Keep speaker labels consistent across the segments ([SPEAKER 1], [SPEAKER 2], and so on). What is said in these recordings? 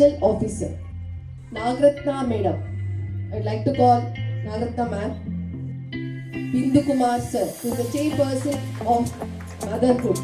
[SPEAKER 1] Educational Officer, Nagratna Madam. I'd like to call Nagratna Ma'am. Bindu Kumar Sir, who is the chairperson of Motherhood.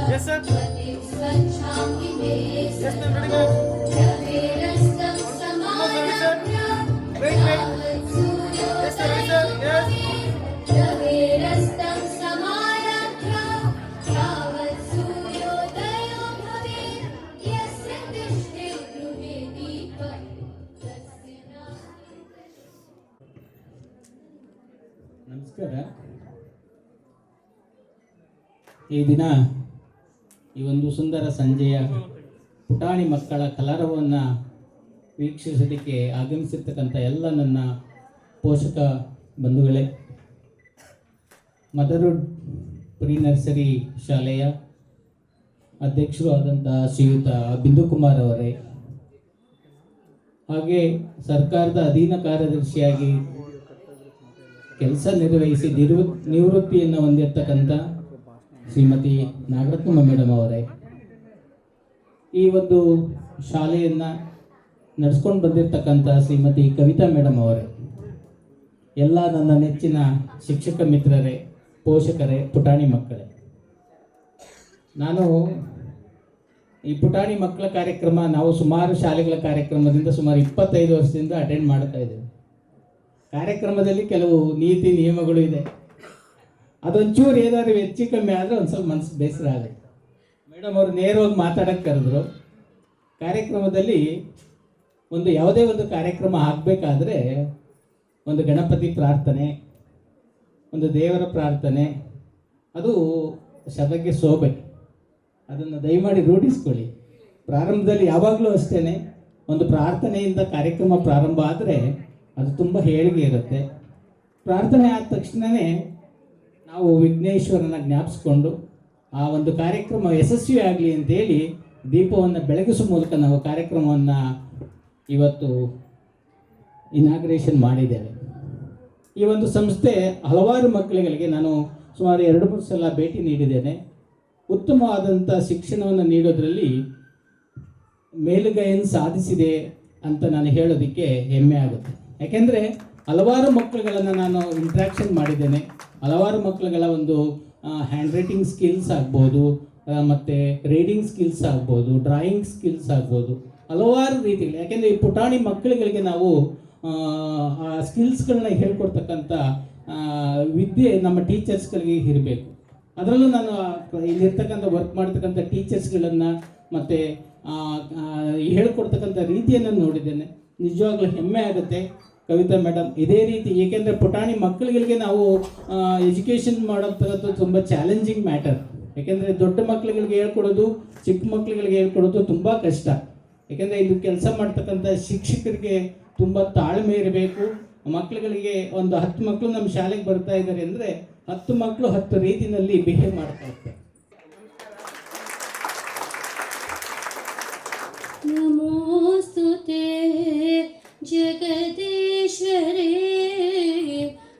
[SPEAKER 2] Yes, sir. Yes, ma'am. Wait. Yes, sir. Yes.
[SPEAKER 3] ನಮಸ್ಕಾರ. ಈ ದಿನ ಈ ಒಂದು ಸುಂದರ ಸಂಜೆಯ ಪುಟಾಣಿ ಮಕ್ಕಳ ಕಲರವವನ್ನು ವೀಕ್ಷಿಸಲಿಕ್ಕೆ ಆಗಮಿಸಿರ್ತಕ್ಕಂಥ ಎಲ್ಲ ನನ್ನ ಪೋಷಕ ಬಂಧುಗಳೇ, ಮದರ್ಹುಡ್ ಪ್ರೀ ನರ್ಸರಿ ಶಾಲೆಯ ಅಧ್ಯಕ್ಷರು ಆದಂತಹ ಶ್ರೀಯುತ ಬಿಂದು ಕುಮಾರ್ ಅವರೇ, ಹಾಗೆ ಸರ್ಕಾರದ ಅಧೀನ ಕಾರ್ಯದರ್ಶಿಯಾಗಿ ಕೆಲಸ ನಿರ್ವಹಿಸಿ ನಿವೃತ್ತಿಯನ್ನು ಹೊಂದಿರತಕ್ಕಂಥ ಶ್ರೀಮತಿ ನಾಗರತ್ನಮ್ಮ ಮೇಡಮ್ ಅವರೇ, ಈ ಒಂದು ಶಾಲೆಯನ್ನು ನಡೆಸ್ಕೊಂಡು ಬಂದಿರತಕ್ಕಂಥ ಶ್ರೀಮತಿ ಕವಿತಾ ಮೇಡಮ್ ಅವರೇ, ಎಲ್ಲ ನನ್ನ ನೆಚ್ಚಿನ ಶಿಕ್ಷಕ ಮಿತ್ರರೇ, ಪೋಷಕರೇ, ಪುಟಾಣಿ ಮಕ್ಕಳೇ, ನಾನು ಈ ಪುಟಾಣಿ ಮಕ್ಕಳ ಕಾರ್ಯಕ್ರಮ ನಾವು ಸುಮಾರು ಶಾಲೆಗಳ ಕಾರ್ಯಕ್ರಮದಿಂದ ಸುಮಾರು 25 ವರ್ಷದಿಂದ ಅಟೆಂಡ್ ಮಾಡ್ತಾ ಇದ್ದೇವೆ. ಕಾರ್ಯಕ್ರಮದಲ್ಲಿ ಕೆಲವು ನೀತಿ ನಿಯಮಗಳು ಇದೆ, ಅದೊಂಚೂರು ಏನಾದ್ರು ಹೆಚ್ಚು ಕಮ್ಮಿ ಆದರೆ ಒಂದು ಸ್ವಲ್ಪ ಮನಸ್ಸು ಬೇಸರ ಆಗುತ್ತೆ. ಮೇಡಮ್ ಅವರು ನೇರವಾಗಿ ಮಾತಾಡೋಕ್ಕೆ ಕರೆದ್ರು. ಕಾರ್ಯಕ್ರಮದಲ್ಲಿ ಯಾವುದೇ ಒಂದು ಕಾರ್ಯಕ್ರಮ ಆಗಬೇಕಾದ್ರೆ ಒಂದು ಗಣಪತಿ ಪ್ರಾರ್ಥನೆ, ಒಂದು ದೇವರ ಪ್ರಾರ್ಥನೆ, ಅದು ಸಭೆಗೆ ಶೋಭೆ. ಅದನ್ನು ದಯಮಾಡಿ ರೂಢಿಸ್ಕೊಳ್ಳಿ. ಪ್ರಾರಂಭದಲ್ಲಿ ಯಾವಾಗಲೂ ಅಷ್ಟೇ, ಒಂದು ಪ್ರಾರ್ಥನೆಯಿಂದ ಕಾರ್ಯಕ್ರಮ ಪ್ರಾರಂಭ ಆದರೆ ಅದು ತುಂಬ ಹೇಳಿಕೆ ಇರುತ್ತೆ. ಪ್ರಾರ್ಥನೆ ಆದ ತಕ್ಷಣವೇ ನಾವು ವಿಘ್ನೇಶ್ವರನ ಜ್ಞಾಪಿಸ್ಕೊಂಡು ಆ ಒಂದು ಕಾರ್ಯಕ್ರಮ ಯಶಸ್ವಿ ಆಗಲಿ ಅಂತೇಳಿ ದೀಪವನ್ನು ಬೆಳಗಿಸುವ ಮೂಲಕ ನಾವು ಕಾರ್ಯಕ್ರಮವನ್ನು ಇವತ್ತು ಇನಾಗ್ರೇಷನ್ ಮಾಡಿದ್ದೇವೆ. ಈ ಒಂದು ಸಂಸ್ಥೆ ಹಲವಾರು ಮಕ್ಕಳುಗಳಿಗೆ ನಾನು ಸುಮಾರು 2-3 ಸಲ ಭೇಟಿ ನೀಡಿದ್ದೇನೆ. ಉತ್ತಮವಾದಂಥ ಶಿಕ್ಷಣವನ್ನು ನೀಡೋದರಲ್ಲಿ ಮೇಲುಗೈಯನ್ನು ಸಾಧಿಸಿದೆ ಅಂತ ನಾನು ಹೇಳೋದಕ್ಕೆ ಹೆಮ್ಮೆ ಆಗುತ್ತೆ. ಯಾಕೆಂದರೆ ಹಲವಾರು ಮಕ್ಕಳುಗಳನ್ನು ನಾನು ಇಂಟ್ರ್ಯಾಕ್ಷನ್ ಮಾಡಿದ್ದೇನೆ. ಹಲವಾರು ಮಕ್ಕಳುಗಳ ಒಂದು ಹ್ಯಾಂಡ್ ರೈಟಿಂಗ್ ಸ್ಕಿಲ್ಸ್ ಆಗ್ಬೋದು, ಮತ್ತು ರೀಡಿಂಗ್ ಸ್ಕಿಲ್ಸ್ ಆಗ್ಬೋದು, ಡ್ರಾಯಿಂಗ್ ಸ್ಕಿಲ್ಸ್ ಆಗ್ಬೋದು, ಹಲವಾರು ರೀತಿಗಳು. ಯಾಕೆಂದರೆ ಈ ಪುಟಾಣಿ ಮಕ್ಕಳುಗಳಿಗೆ ನಾವು ಆ ಸ್ಕಿಲ್ಸ್ಗಳನ್ನ ಹೇಳ್ಕೊಡ್ತಕ್ಕಂಥ ವಿದ್ಯೆ ನಮ್ಮ ಟೀಚರ್ಸ್ಗಳಿಗೆ ಇರಬೇಕು. ಅದರಲ್ಲೂ ನಾನು ಇಲ್ಲಿರ್ತಕ್ಕಂಥ ವರ್ಕ್ ಮಾಡ್ತಕ್ಕಂಥ ಟೀಚರ್ಸ್ಗಳನ್ನು ಮತ್ತು ಹೇಳ್ಕೊಡ್ತಕ್ಕಂಥ ರೀತಿಯನ್ನು ನೋಡಿದ್ದೇನೆ. ನಿಜವಾಗ್ಲೂ ಹೆಮ್ಮೆ ಆಗುತ್ತೆ. ಕವಿತಾ ಮೇಡಮ್ ಇದೇ ರೀತಿ, ಏಕೆಂದರೆ ಪುಟಾಣಿ ಮಕ್ಕಳುಗಳಿಗೆ ನಾವು ಎಜುಕೇಷನ್ ಮಾಡೋಂಥದ್ದು ತುಂಬ ಚಾಲೆಂಜಿಂಗ್ ಮ್ಯಾಟರ್. ಯಾಕೆಂದರೆ ದೊಡ್ಡ ಮಕ್ಕಳುಗಳಿಗೆ ಹೇಳ್ಕೊಡೋದು ಚಿಕ್ಕ ಮಕ್ಕಳುಗಳಿಗೆ ಹೇಳ್ಕೊಡೋದು ತುಂಬ ಕಷ್ಟ. ಯಾಕೆಂದರೆ ಇದು ಕೆಲಸ ಮಾಡ್ತಕ್ಕಂಥ ಶಿಕ್ಷಕರಿಗೆ ತುಂಬ ತಾಳ್ಮೆ ಇರಬೇಕು. ಮಕ್ಕಳುಗಳಿಗೆ ಒಂದು 10 ಮಕ್ಕಳು ನಮ್ಮ ಶಾಲೆಗೆ ಬರ್ತಾ ಇದ್ದಾರೆ ಅಂದರೆ 10 ಮಕ್ಕಳು 10 ರೀತಿಯಲ್ಲಿ ಬಿಹೇವ್ ಮಾಡ್ತಾ ಇರ್ತಾರೆ.
[SPEAKER 4] ನಮೋಸ್ತುತೆ ಜಗದೀಶ್ವರೇ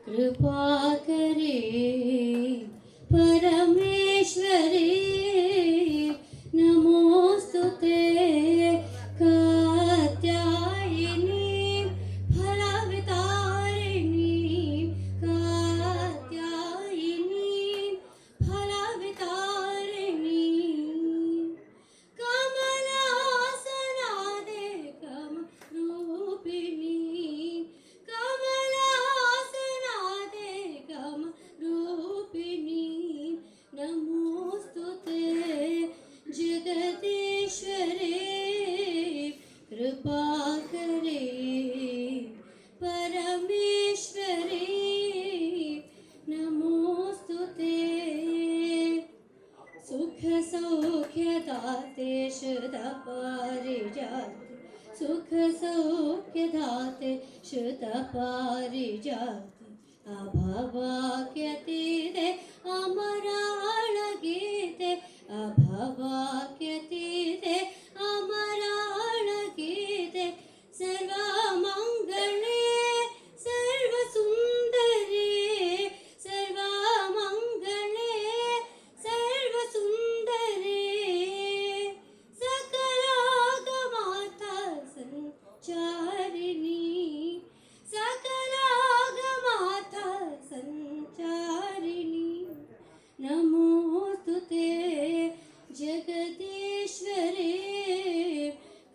[SPEAKER 4] ಕೃಪಾಕರೇ ಪರಮೇಶ್ವರೇ ನಮೋಸ್ತುತೆ ಕಾತ್ಯಾಯಿನಿ ಫಲವಿತಾರಿಣಿ ಕಾತ್ಯಾಯಿನಿ ಫಲವಿತಾರಿಣಿ ಕಮಲಾಸನಾದೆ ಕಮರೂಪಿಣಿ ಕಮಲಾಸನಾದೆ ಕಮರೂಪಿಣಿ ನಮೋಸ್ತುತೆ ಜಗದೀಶ್ವರೇ ಕೃಪಾಕರೇ ಪರಮೇಶ್ವರೇ ನಮೋಸ್ತುತೆ ಸುಖ ಸೌಖ್ಯದಾತೆ ಶುದ್ಧ ಪಾರಿಜಾತೆ ಸುಖ ಸೌಖ್ಯದಾತೆ ಶುದ್ಧ ಪಾರಿಜಾತೆ ಅಭವಾಕ್ಯತಿದೆ ಅಮರಾಳ ಗೀತೆ ಅಭವಾಕ್ಯತಿದೆ ಅಮರಾಳ ಗೀತೆ ಸರ್ವಮಂಗಳೇ ಸರ್ವಸುಂದರೇ ಸರ್ವಮಂಗಳೇ ಸರ್ವಸುಂದರೇ ಸಕಲಾಗಮಾತಾ ಸಂಚಾರಿಣಿ ಸಕಲಾಗಮಾತಾ ಸಂಚಾರಿಣಿ ನಮೋಸ್ತುತೆ ಜಗದೀಶ್ವರೇ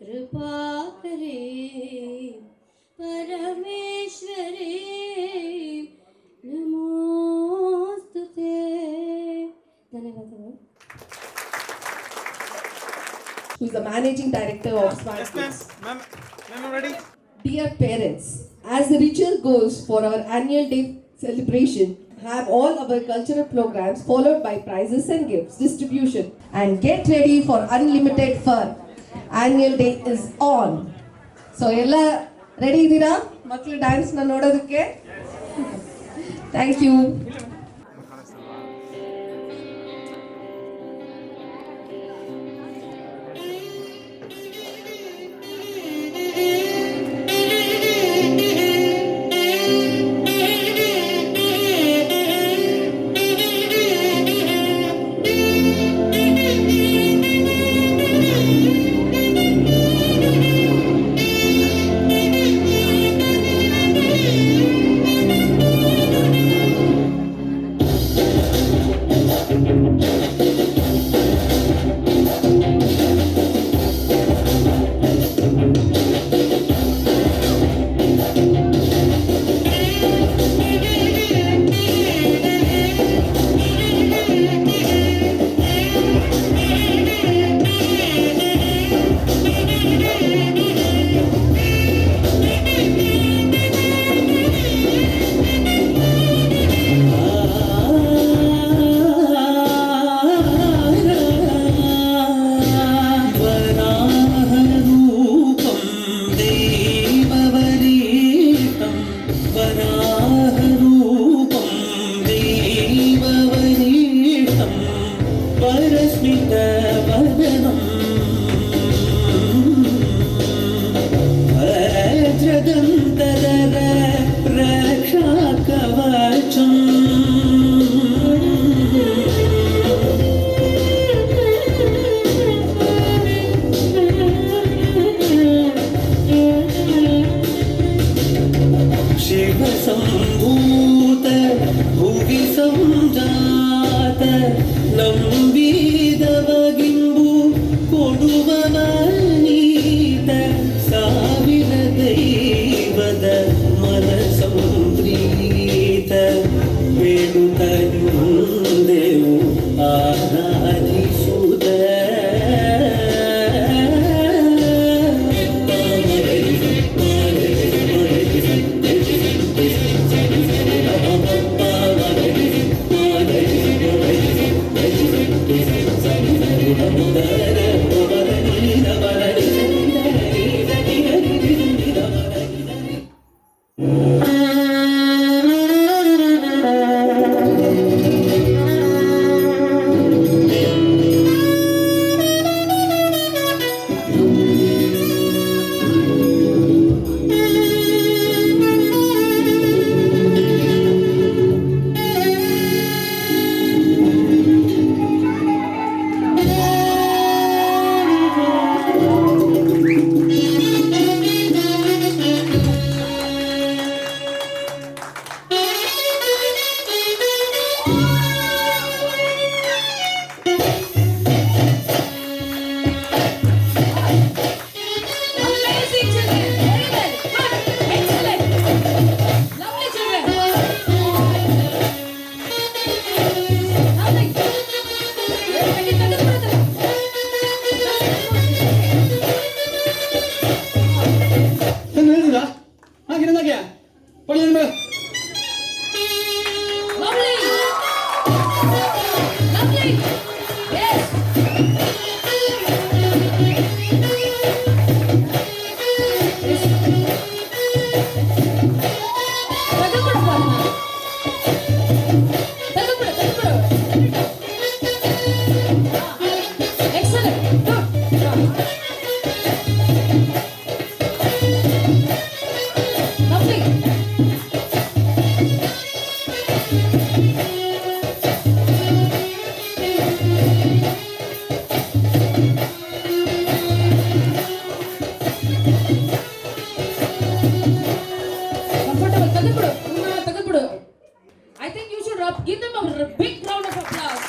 [SPEAKER 4] ಕೃಪಾಕರೇ ಪರಮೇಶ್ವರೇ ನಮೋಸ್ತುತೆ. ಧನ್ಯವಾದಗಳು.
[SPEAKER 1] Who is the managing director of Smart
[SPEAKER 2] Yes, ma'am.
[SPEAKER 1] Kids.
[SPEAKER 2] Ma'am, I'm ready.
[SPEAKER 1] Dear parents, as the ritual goes for our annual day celebration, have all our cultural programs followed by prizes and gifts distribution. And get ready for unlimited fun. Annual day is on. So, ಎಲ್ಲ ready ಇದ್ದೀರಾ ಮಕ್ಕಳು ಡ್ಯಾನ್ಸ್ನ ನೋಡೋದಕ್ಕೆ? Thank you. Comfortable. ತೆಗೆದ್ಬಿಡು. ಇವ್ನ ತೆಗೆದ್ಬಿಡು. I think you should give them a big round of applause.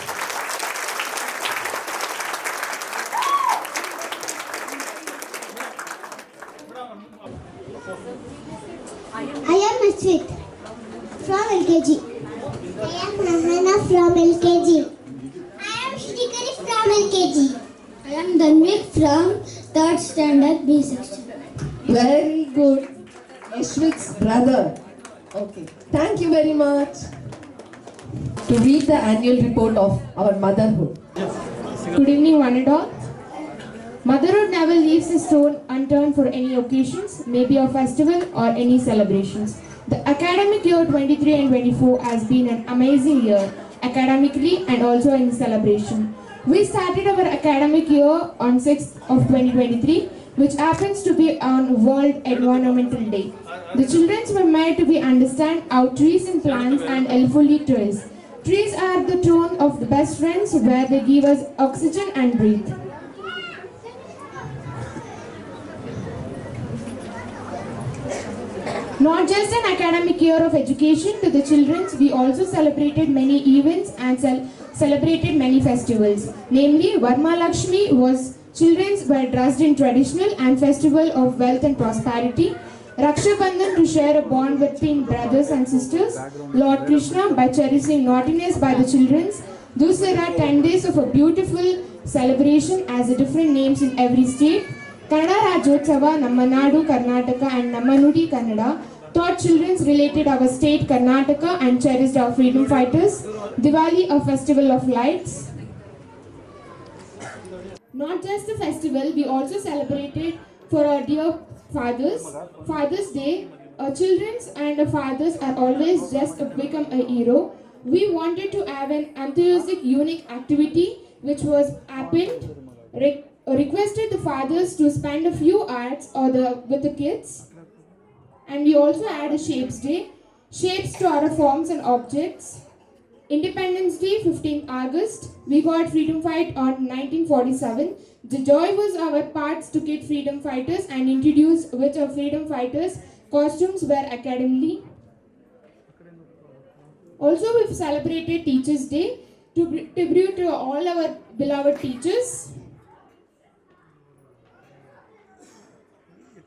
[SPEAKER 5] I am Aswit from LKG. I am Mahana from LKG. I am Shrikari from LKG. I am Dhanvik from 3rd standard B section.
[SPEAKER 1] Very good. Ashwit's brother. Okay. Thank you very much. To read the annual report of our motherhood.
[SPEAKER 6] Good evening, one and all. Motherhood never leaves a stone unturned for any occasions, maybe a festival or any celebrations. The academic year 23 and 24 has been an amazing year, academically and also in celebration. We started our academic year on 6th of 2023, which happens to be on World Environmental Day. The children were made to be understand how trees and plants and helpfully trees. Trees are the tone of the best friends where they give us oxygen and breathe. Not just an academic year of education to the children, we also celebrated many events and celebrated many festivals. Namely, Varma Lakshmi was children were dressed in traditional and festival of wealth and prosperity. Raksha Bandhan to share a bond between brothers and sisters. Lord Krishna by cherishing naughtiness by the children. Thus there are 10 days of a beautiful celebration as a different names in every state. Kannada Rajyotsava, Namma Nadu, Karnataka and Namma Nudi Kannada taught children related our state Karnataka and cherished our freedom fighters. Diwali, a festival of lights. Not just a festival, we also celebrated for our dear fathers. Father's Day, our children and our fathers are always just become a hero. We wanted to have an enthusiastic, unique activity which was happened. Requested the fathers to spend a few hours with the kids. And we also had a Shapes Day. Shapes to our forms and objects. Independence Day, 15th August. We got freedom fight on 1947. The joy was our parts to kid freedom fighters and introduced which our freedom fighters costumes were academically. Also, we've celebrated Teachers Day to tribute to all our beloved teachers.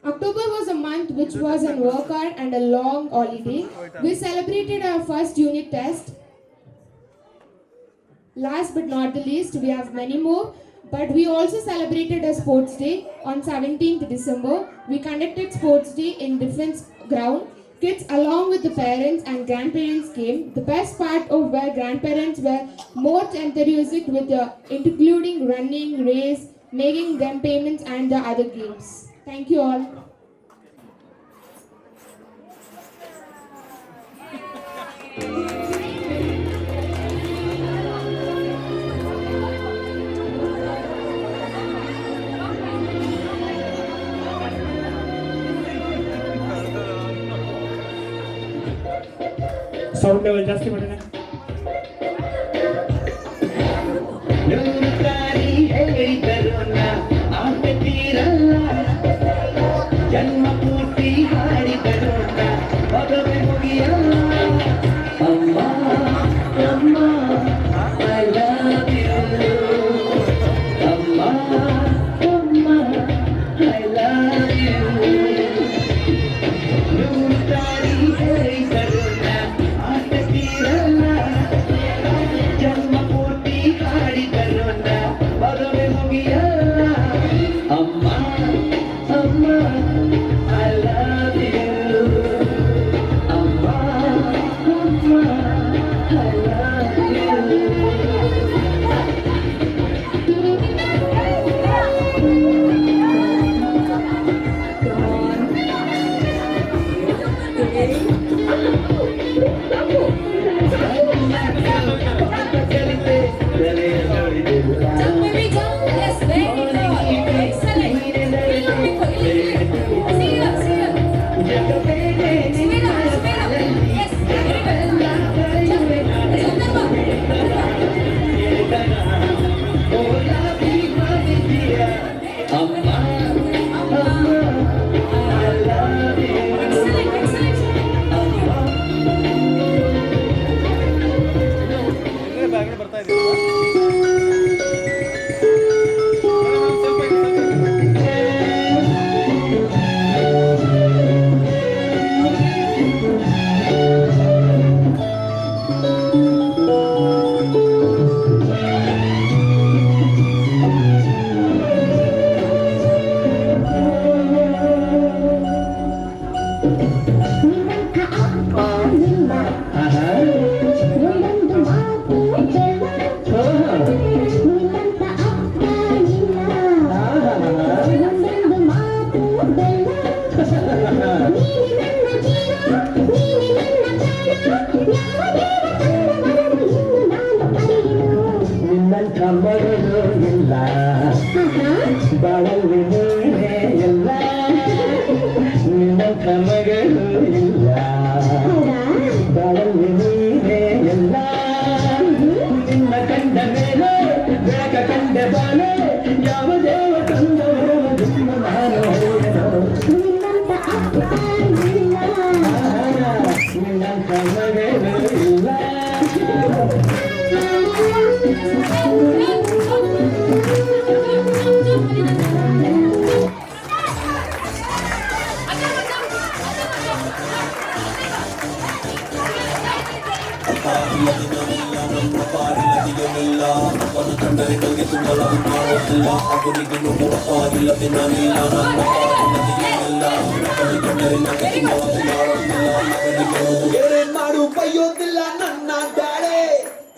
[SPEAKER 6] October was a month which was a work hard and a long holiday. We celebrated our first unit test. Last but not the least, we have many more. But we also celebrated a sports day on 17th December. We conducted sports day in defense ground. Kids along with the parents and grandparents came. The best part of where grandparents were more enthusiastic with including running, race, making them payments and the other games. Thank you all.
[SPEAKER 7] Sound level ಜಾಸ್ತಿ ಮಾಡೋಣ.
[SPEAKER 8] ಜನ್ಮ ಪೂರ್ತಿ ಹಾಡಿದರು ಮದುವೆ ಮುಗಿಯಲ್ಲ ಅಮ್ಮ ಅಮ್ಮ I love you ಅಮ್ಮ ಅಮ್ಮ ಐ ಲವ್ ಯು ನೂರು ತಾರಿ ಹೇಳಿದರು ಆಟ ತೀರಲ್ಲ ಜನ್ಮ ಪೂರ್ತಿ ಹಾಡಿದರು ಮದುವೆ ಮುಗಿಯಲ್ಲ ಅಮ್ಮ ಅಮ್ಮ I love you ಅಮ್ಮ ಅಮ್ಮ I love you ಮಗಳು ಇಲ್ಲ ಬಾಳಲ್ಲಿ ನೀನೇ ಎಲ್ಲ ನಿನ್ನಂಥ ಮಗಳು ಇಲ್ಲ ಬಾಳಲ್ಲಿ ನೀನೇ ಎಲ್ಲ ನಿನ್ನ ಕಂಡ ಮೇಲೆ ಬೆಳಕ ಕಂಡ ಬಾಳೆ ಯಾವ ದೇವ ತಂದವರು ನಾನು ನಿನ್ನಂಥ ಮಗಳು ಇಲ್ಲ
[SPEAKER 7] ಮಾಡು ಬೈಯೋದಿಲ್ಲ ನನ್ನ ದಾಳೆ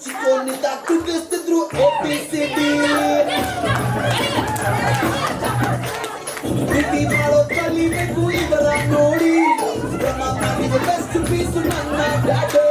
[SPEAKER 7] ಚಿಕ್ಕೋನಿಂದ ಕುಗ್ಗಿಸ್ತಿದ್ರು ABCD ಪ್ರೀತಿ ಮಾಡೋ ಕಲಿಬೇಕು ಇವರ ನೋಡಿ ಬೆಸ್ಟ್ ಪೀಸು ನನ್ನ ದಾಡೆ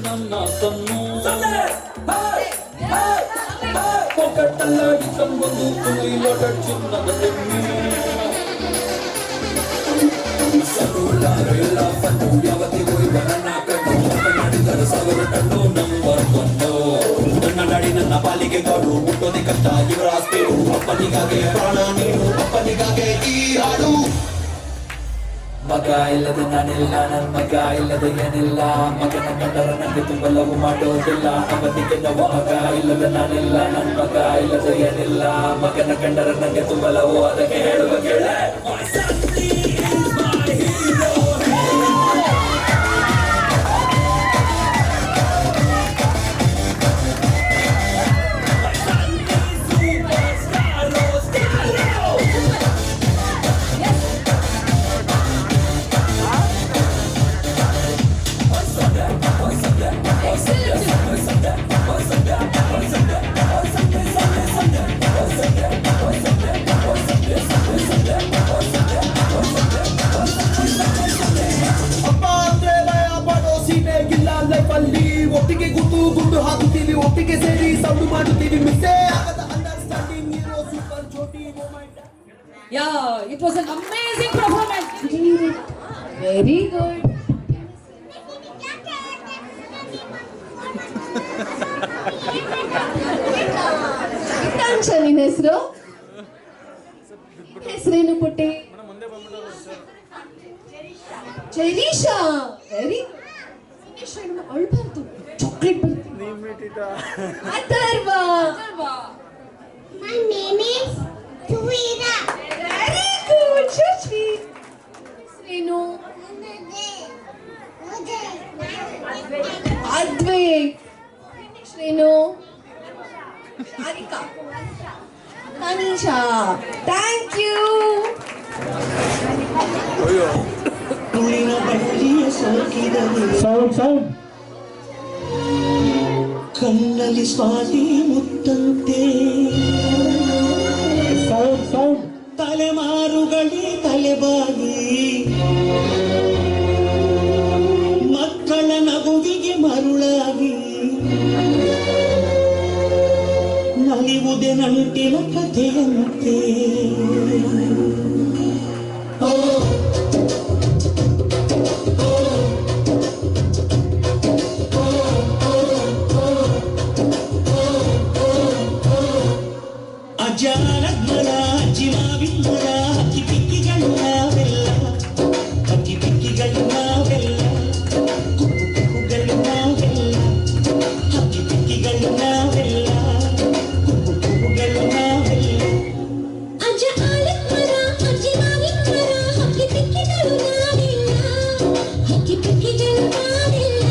[SPEAKER 7] ನನ್ನ ಸನ್ನು ಪೊಕಟ್ಟಲ್ಲಾಡಿ ತಂಬಂದು ತುಳಿ ಲೊಟ ಚಿನ್ನದ ತೆಮ್ಮಿ ಎಲ್ಲ ಪಟ್ಟು ಯಾವತ್ತಿಗೂ ನನ್ನ ಕಣ್ಣು ಮಾಡಿದರೆ 1000 ಟನ್ನು ನಂಬರ್ 1 ನನ್ನ ನಾಡಿ ನನ್ನ ಪಾಲಿಗೆ ಕಾಡು ಮುಟ್ಟೋದೆ ಕಷ್ಟ ಇವರ ಆಸ್ತಿರು ಅಪ್ಪನಿಗಾಗೆ ಪ್ರಾಣ ನೀನು ಅಪ್ಪನಿಗಾಗೆ ಈ ಹಾಡು ಮಗ ಇಲ್ಲದೆ ನಾನಿಲ್ಲ ನನ್ ಮಗ ಇಲ್ಲದೆ ಏನಿಲ್ಲ ಮಗನ ಕಂಡರ ನನಗೆ ತುಂಬ ಲವ್ ಮಾಡೋದಿಲ್ಲ ಅವನಿಗೆ ನಾವು ಮಗ ಇಲ್ಲದೆ ನಾನಿಲ್ಲ ನನ್ ಮಗ ಇಲ್ಲದೆ ಏನಿಲ್ಲ ಮಗನ ಕಂಡರ ನನಗೆ ತುಂಬ ಲವ್ ಅದಕ್ಕೆ ಹೇಳುವ ಕೇಳೆ ಒಟ್ಟಿಗೆ ಗುಂಡು ಹಾಕುತ್ತೀವಿ ಒಟ್ಟಿಗೆ ಸೇರಿ ಸೌಂಡ್ ಮಾಡುತ್ತೀವಿ ಮಿಸ್ಸೇ ಆಗದ ಅಂಡರ್ಸ್ಟ್ಯಾಂಡಿಂಗ್ ಇರೋ ಸೂಪರ್ ಜೋಡಿ moment
[SPEAKER 1] Yeah, it was an amazing performance. Very good. Thanks, ನಿನ್ನ ಹೆಸರು ಹೆಸರೇನು ಪುಟ್ಟಿ ಜೈರೀಶಾ ವೆರಿ ಅಳ್ಬಾರ್ದು chocolate Atharva
[SPEAKER 5] My name is Suveera.
[SPEAKER 1] Very good Shashi ಹೆಸರೇನು ಅದ್ವೈತ್ ಹೆಸರೇನು Sharika Anisha thank you
[SPEAKER 8] sound sound ಕಣ್ಣಲ್ಲಿ ಸ್ವಾತಿ ಮುತ್ತಂತೆ ಸೌಂಡ್ ಸೌಂಡ್ ತಲೆಮಾರುಗಳೇ ತಲೆಬಾಗಿ ಮಕ್ಕಳ ನಗುವಿಗೆ ಮರುಳಾಗಿ ನಲಿವುದೇ ನಂಟಿನ ಕಥೆಯಂತೆ. ಅಜ್ಜಾರಜ್ಞರ ಅಜ್ಜಿ ಮಾವಿಂದರ ಹಕ್ಕಿ ಪಿಕ್ಕಿಗಳು ನಾವೆಲ್ಲ, ಹಕ್ಕಿ ಪಿಕ್ಕಿಗಳು ನಾವೆಲ್ಲ, ಕುಕ್ಕುಗಳು ನಾವೆಲ್ಲ, ಹಕ್ಕಿ ಪಿಕ್ಕಿಗಳು ನಾವೆಲ್ಲ, ಕುಕ್ಕುಗಳು ನಾವೆಲ್ಲ.
[SPEAKER 5] ಅಜ್ಜ ಆಲದ ಮರ, ಅಜ್ಜಿ ಮಾವಿನ ಮರ, ಹಕ್ಕಿ ಪಿಕ್ಕಿಗಳು ನಾವೆಲ್ಲ, ಹಕ್ಕಿ ಪಿಕ್ಕಿಗಳು ನಾವೆಲ್ಲ,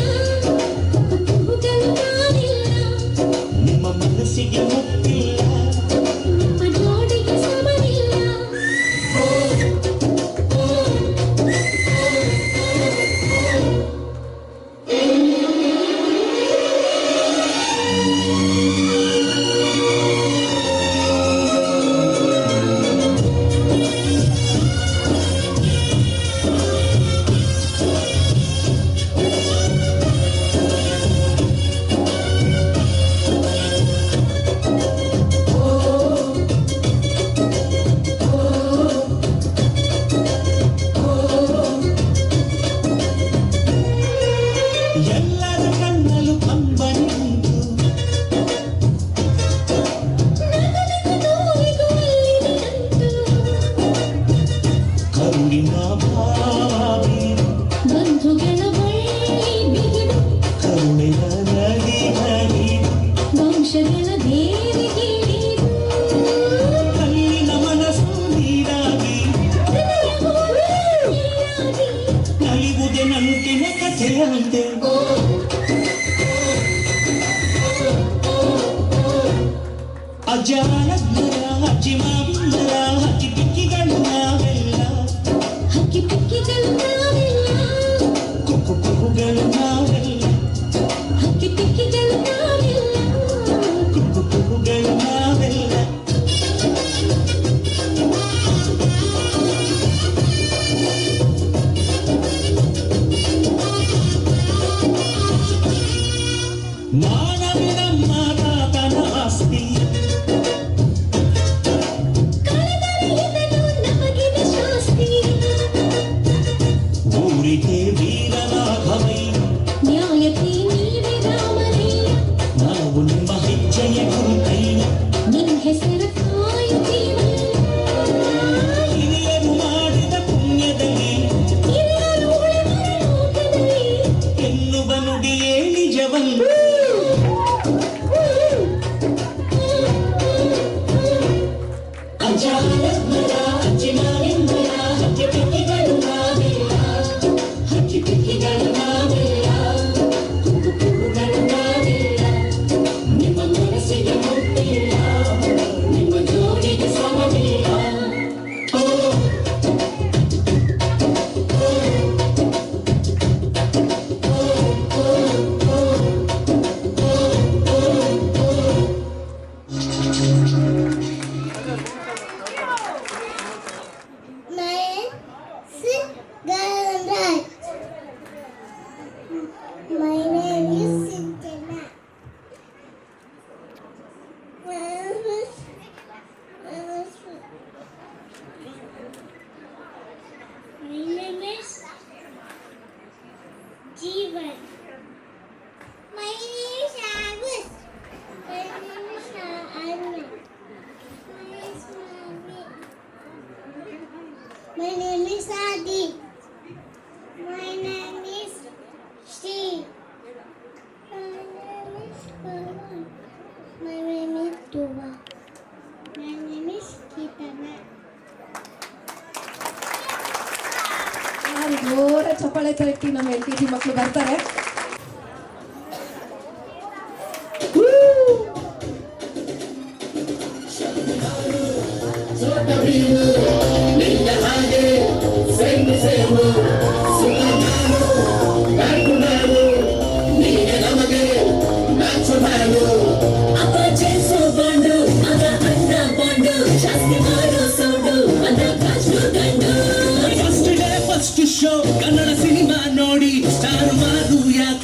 [SPEAKER 5] ಕುಕ್ಕುಗಳು ನಾವೆಲ್ಲ.
[SPEAKER 8] ನಿಮ್ಮ ಮನಸ್ಸಿಗೆ ಮುಟ್ಟಿಲ್ಲ,
[SPEAKER 5] ನಿಮ್ಮ ಜೋಡಿಗೆ ಸಮವಿಲ್ಲ.
[SPEAKER 8] ಎಲ್ಲರ ಕಣ್ಣಲು ಕಂಬನಿ ಉಂಟು, ಕರುಳಿನ ಭಾವಿ,
[SPEAKER 5] ಬಂಧುಗಳ ಬಳ್ಳಿ ಬಿಗಿದು,
[SPEAKER 8] ಕರುಣಿನ ನದಿ ಹರಿದು,
[SPEAKER 5] ವಂಶಗಳ ಬೇರೆ ಹಿಡಿದು,
[SPEAKER 8] ಕಲ್ಲಿನ ಮನಸ್ಸು ನೀರಾಗಿ, ನಲಿವುದೇ ನಂಟಿನ ಕಥೆಯಂತೆ. ಅಜ್ಜಾರಜ್ಞರ ಅಜ್ಜಿ ಮಾವಿಂದರ ಹಕ್ಕಿ ಪಿಕ್ಕಿಗಳು ನಾವೆಲ್ಲ,
[SPEAKER 5] ಹಕ್ಕಿ ಪಿಕ್ಕಿಗಳು ನಾವೆಲ್ಲ,
[SPEAKER 8] ಕುಕ್ಕುಗಳು ನಾವೆಲ್ಲ,
[SPEAKER 5] ಹಕ್ಕಿ ಪಿಕ್ಕಿಗಳು ನಾವೆಲ್ಲ.
[SPEAKER 8] ಕುಕ್ಕುಗಳು ನಾವೆಲ್ಲ. ಮಾನವಿ ನಮ್ಮ ತಾತನ ಆಸ್ತಿ,
[SPEAKER 5] ಕಳೆದರೆ ಇದನ್ನು ನಮಗಿದೆ ಶಾಸ್ತಿ.
[SPEAKER 8] ಊರಿಗೆ ವೀರರಾಘವಯ್ಯ,
[SPEAKER 5] ನ್ಯಾಯಕ್ಕೆ ನೀವೇ ರಾಮರಯ್ಯ,
[SPEAKER 8] ನಾವು ನಿಮ್ಮ ಹೆಜ್ಜೆಯ ಗುರುತಯ್ಯ.
[SPEAKER 5] ನಿನ್ ಹೆಸರ ಕಾಯುತ್ತೀವಯ್ಯ.
[SPEAKER 8] ಹಿರಿಯರು ಮಾಡಿದ ಪುಣ್ಯದಲ್ಲಿ
[SPEAKER 5] ಹಿರಿಯರು ಉಳಿದರೆ ಲೋಕದಲ್ಲಿ.
[SPEAKER 8] ಎನ್ನುವ ನುಡಿಯೇ ನಿಜವಲ್ಲ. ಅಜ್ಜಾರಜ್ಞರ ಅಜ್ಜಿ ಮಾವಿಂದರ ಹಕ್ಕಿ ಪಿಕ್ಕಿಗಳು ನಾವೆಲ್ಲ, ಹಕ್ಕಿ ಪಿಕ್ಕಿಗಳು ನಾವೆಲ್ಲ, ಕುಕ್ಕುಗಳು ನಾವೆಲ್ಲ. ನಿಮ್ಮ ಮನಸ್ಸಿಗೆ ಮುಟ್ಟಿಲ್ಲ, ನಿಮ್ಮ ಜೋಡಿಗೆ ಸಮವಿಲ್ಲ.
[SPEAKER 5] My name is Sintana. My name is Jeevan. My name is Agus. My name is Anna. My name is Adi. My name is Steve. My name is Pawan. My name is Tuva. My name is Kitana.
[SPEAKER 1] ಜೋರ ಚಪ್ಪಾಳೆ ತಟ್ಟಿ ನಮ್ಮ LKG ಮಕ್ಕಳು ಬರ್ತಾರೆ.
[SPEAKER 8] First day first show Kannada cinema ನೋಡಿ star ಮಾರು ಯಾಕೆ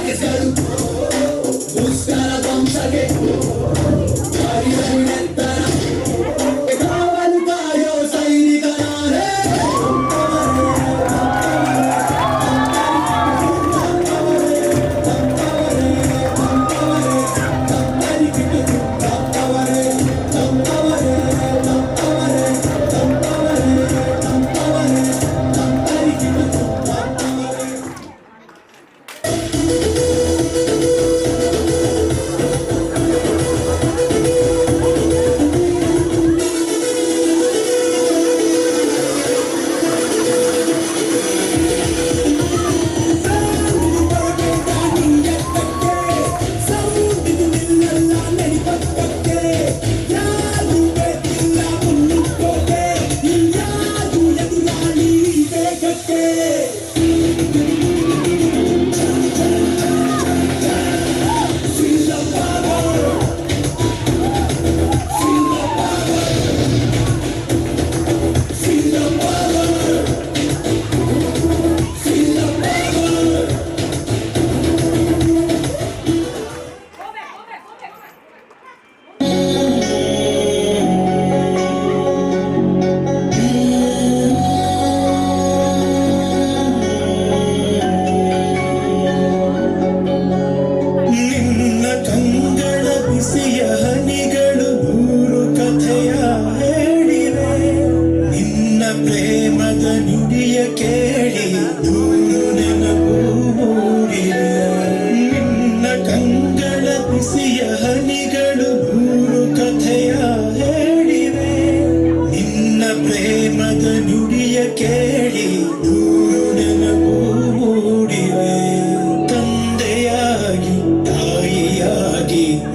[SPEAKER 7] ರಾಕೆಟ್ಗಳು ದುಷ್ಟರ ಧ್ವಂಸಕ್ಕೆ ಹರಿಯುತ್ತರ ಕಾವಲು ಕಾಯೋ ಸೈನಿಕನಾರೇ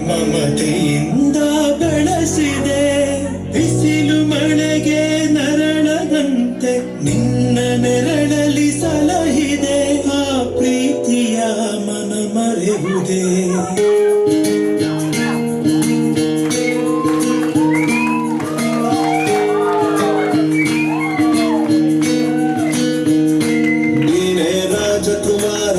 [SPEAKER 7] ಮಮತೆಯಿಂದ ಬೆಳೆಸಿದೆ ಬಿಸಿಲು ಮಳೆಗೆ ನರಳದಂತೆ ನಿನ್ನ ನೆರಳಲಿ ಸಲಹಿದೆ ಆ ಪ್ರೀತಿಯ ಮನ ಮರೆಯುವುದೇ ನೀನೇ ರಾಜಕುಮಾರ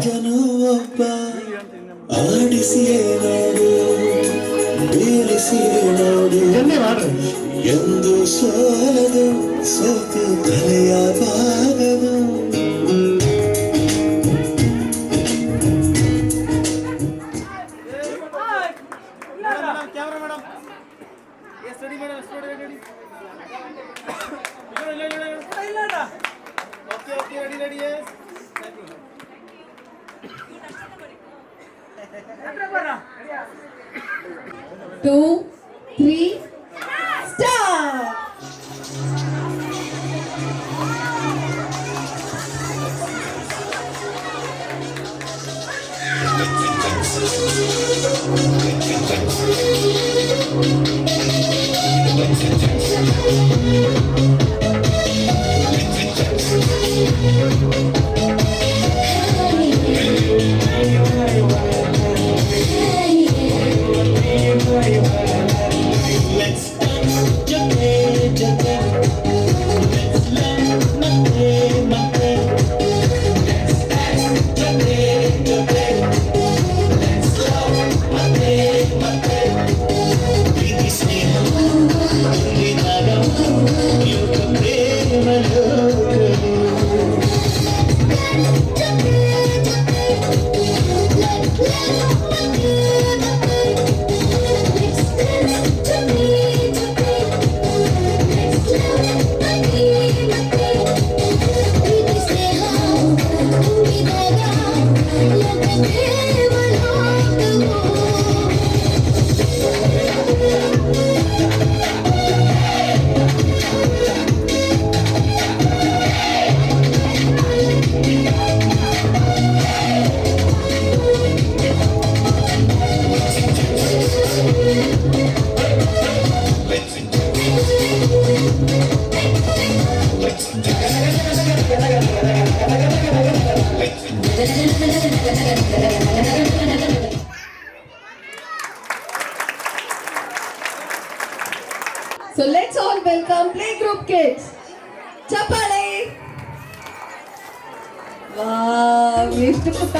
[SPEAKER 7] ಜನವೊಬ್ಬ ಆಡಿಸಿಯೇ ನೋಡು ಬೀಳಿಸಿಯೇ ನೋಡು ಎಂದು ಸೋಲದು ಸೋತು ತಲೆಯ ಭಾಗವು
[SPEAKER 1] Two, three, start!
[SPEAKER 8] Let's dance, jate, jate. Let's love, mate, mate. Let's dance, jate, jate. Let's love, mate, mate. Priti sneha, unni nagam, yoga
[SPEAKER 1] So let's all welcome playgroup kids. Chapale. Wow, ಎಷ್ಟು ಪುಟ್ಟ.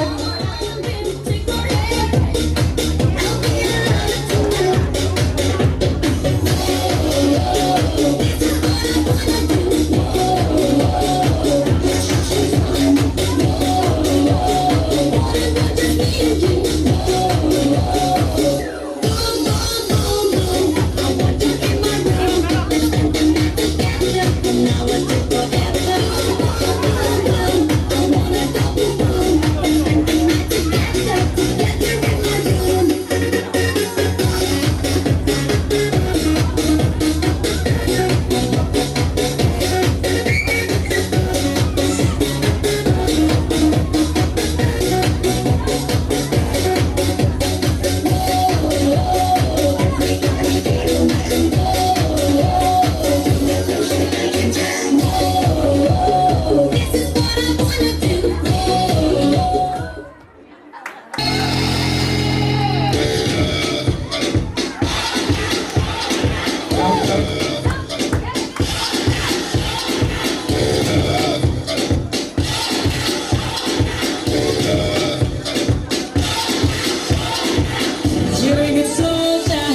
[SPEAKER 8] You're a good soldier,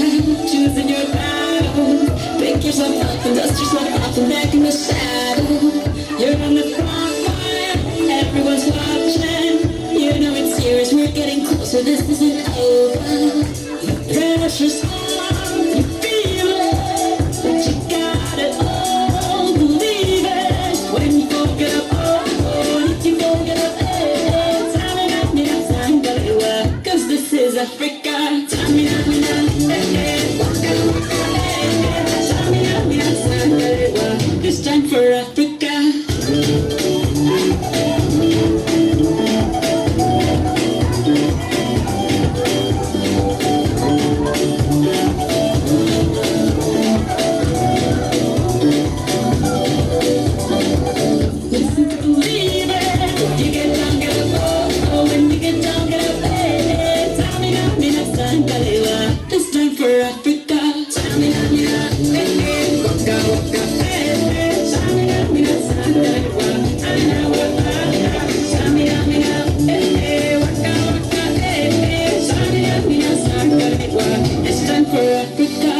[SPEAKER 8] choosing your battle. Pick yourself up and dust yourself off and back in the saddle. You're on the front line, everyone's watching. You know it's serious, we're getting closer, this isn't over. Pressure's on, you feel it, but you got it all, believe it. When you go get up, if you go get up, time, cause this is Africa. It's time for Africa. Believe it. You get down, get up, oh, when you get down, get up, hey. It's time for Africa. Waka waka, hey, hey. It's time for Africa.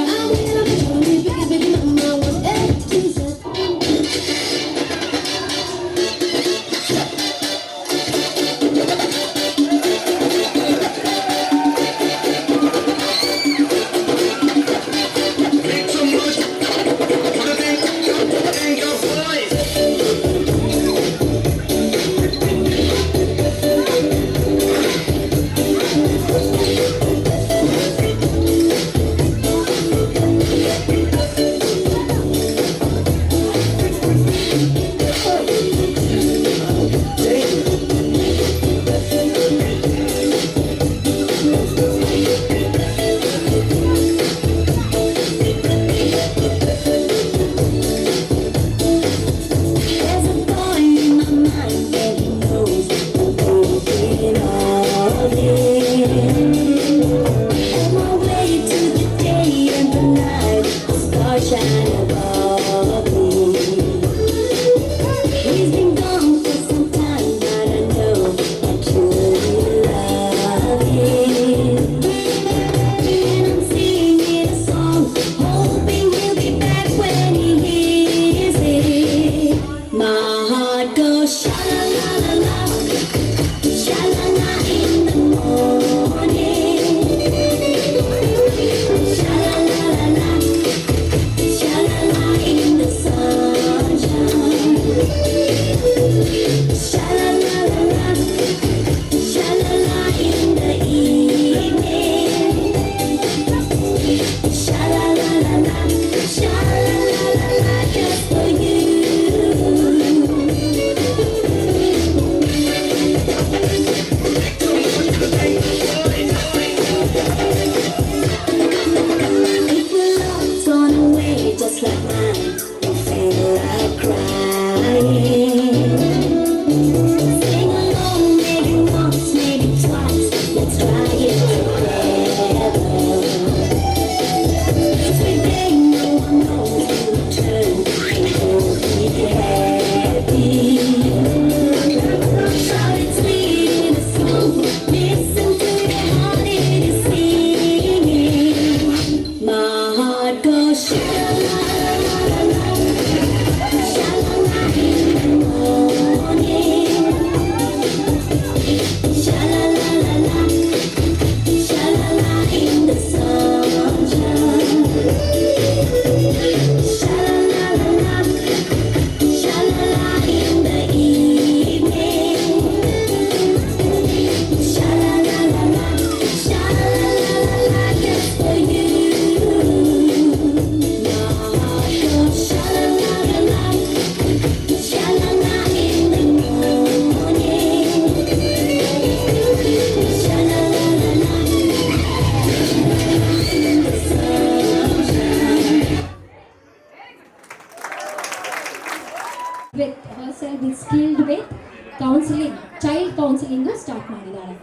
[SPEAKER 4] Counselling, child counselling start ಮಾಡಿದ್ದಾರೆ.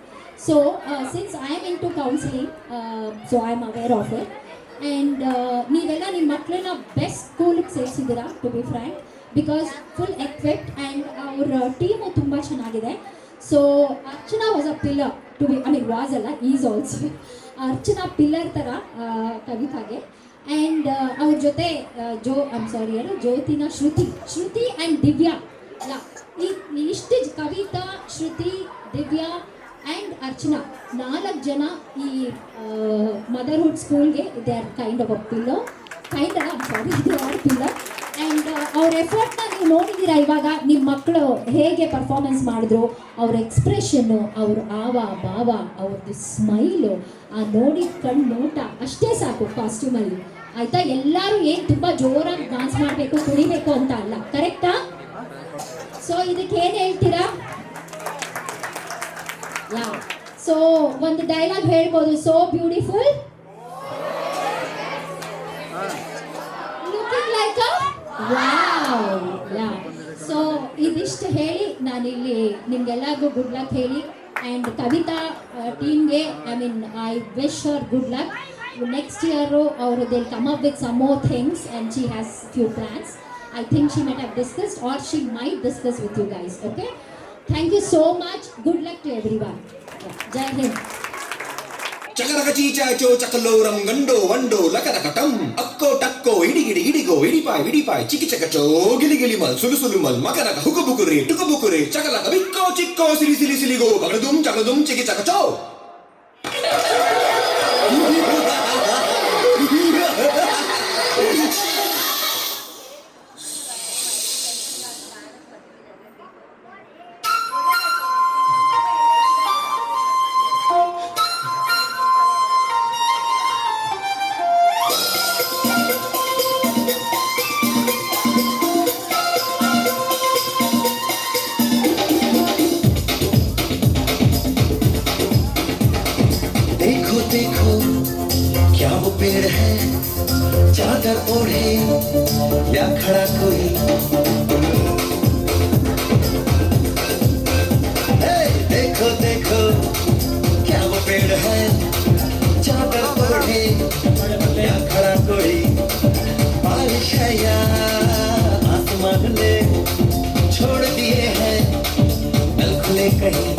[SPEAKER 4] So since I am into counselling, so I am aware of it. And ನೀವೆಲ್ಲ ನಿಮ್ಮ ಮಕ್ಕಳನ್ನ best ಸ್ಕೂಲಿಗೆ ಸೇರಿಸಿದ್ದೀರಾ, to be frank, because full equipped and ಅವ್ರ team ತುಂಬ ಚೆನ್ನಾಗಿದೆ. So Archana was a pillar to be, I mean was ಅಲ್ಲ, is also Archana pillar ಥರ ಕವಿತಾಗೆ. ಆ್ಯಂಡ್ ಅವ್ರ ಜೊತೆ ಜ್ಯೋತಿನ ಶ್ರುತಿ ಆ್ಯಂಡ್ ದಿವ್ಯಾ, ಇಷ್ಟು ಕವಿತಾ, ಶ್ರುತಿ, ದಿವ್ಯಾ ಆ್ಯಂಡ್ ಅರ್ಚನಾ 4 ಜನ ಈ ಮದರ್ಹುಡ್ ಸ್ಕೂಲ್ಗೆ they are kind of a pillar, they are pillar. And ಅವ್ರ ಎಫರ್ಟ್ನ ನೀವು ನೋಡಿದ್ದೀರಾ. ಇವಾಗ ನಿಮ್ಮ ಮಕ್ಕಳು ಹೇಗೆ ಪರ್ಫಾರ್ಮೆನ್ಸ್ ಮಾಡಿದ್ರು, ಅವ್ರ ಎಕ್ಸ್ಪ್ರೆಷನ್ನು, ಅವ್ರ ಆವ ಭಾವ, ಅವ್ರದ್ದು ಸ್ಮೈಲು, ಆ ನೋಡಿ ಕಣ್ಣು ನೋಟ ಅಷ್ಟೇ ಸಾಕು ಕಾಸ್ಟ್ಯೂಮಲ್ಲಿ, ಆಯಿತಾ? ಎಲ್ಲರೂ ಏನು ತುಂಬ ಜೋರಾಗಿ ಡಾನ್ಸ್ ಮಾಡಬೇಕು, ಕುಣಿಬೇಕು ಅಂತ ಅಲ್ಲ, ಕರೆಕ್ಟಾ? ಸೊ ಇದಕ್ಕೆ ಏನು ಹೇಳ್ತೀರಾ? ಯಾ, ಸೊ ಒಂದು ಡೈಲಾಗ್ ಹೇಳ್ಬೋದು, so beautiful looking like a wow. Yeah, so ಇದಿಷ್ಟು ಹೇಳಿ ನಾನಿಲ್ಲಿ ನಿಮ್ಗೆಲ್ಲರಿಗೂ ಗುಡ್ ಲಕ್ ಹೇಳಿ. ಆ್ಯಂಡ್ ಕವಿತಾ ಟೀಮ್ಗೆ I wish her good luck. Next year ಅವರು they come up with some more things and she has few plans. I think she might have discussed or she might discuss with you guys. Okay, thank you so much. Good luck to everyone. Jai Hind.
[SPEAKER 7] ಚಕರಕ ಚೀಚಾಚೋ ಚಕಲೋರಂ ಗಂಡೋ ವಂಡೋ ಲಕರಕಟಂ ಅಕ್ಕೋ ಟಕ್ಕೋ ಇಡಿಗಿಡಿ ಇಡಿಗೋ ಇಡಿಪಾಯ್ ಚಿಕಿ ಚಕಚೋ ಗಿಲಿಗಿಲಿ ಮಲ್ ಸುಲು ಮಲ್ ಮಕರಕ ಹುಕುಬುಕುರಿ ಟುಕುಬುಕುರಿ ಚಕಲಕ ಬಿಕ್ಕೋ ಚಿಕ್ಕೋ ಸಿಲಿಗೋ ಚಕಲದುಂ ಚಿಕಿ ಚಕಚೋ. देखो क्या वो पेड़ है, चादर ओढ़े या खड़ा कोई. देखो क्या वो पेड़ है, चादर ओढ़े या खड़ा कोई. बारिश है या आसमान ने छोड़ दिए हैं नल खुले कहीं.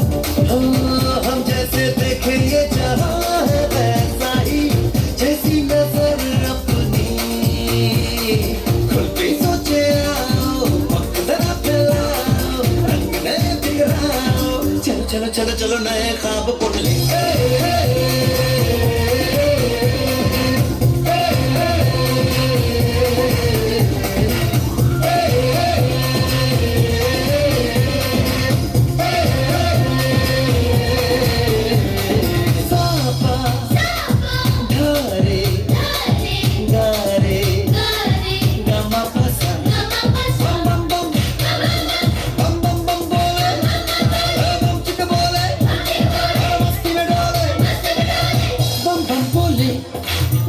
[SPEAKER 7] हम जैसे देखेंगे जहाँ है वैसा ही, जैसी नजर अपनी खुल के सोचे आओ, वक्त जरा फैलाओ, रंग नए बिखराओ. चलो नए ख्वाब बुन लेंगे.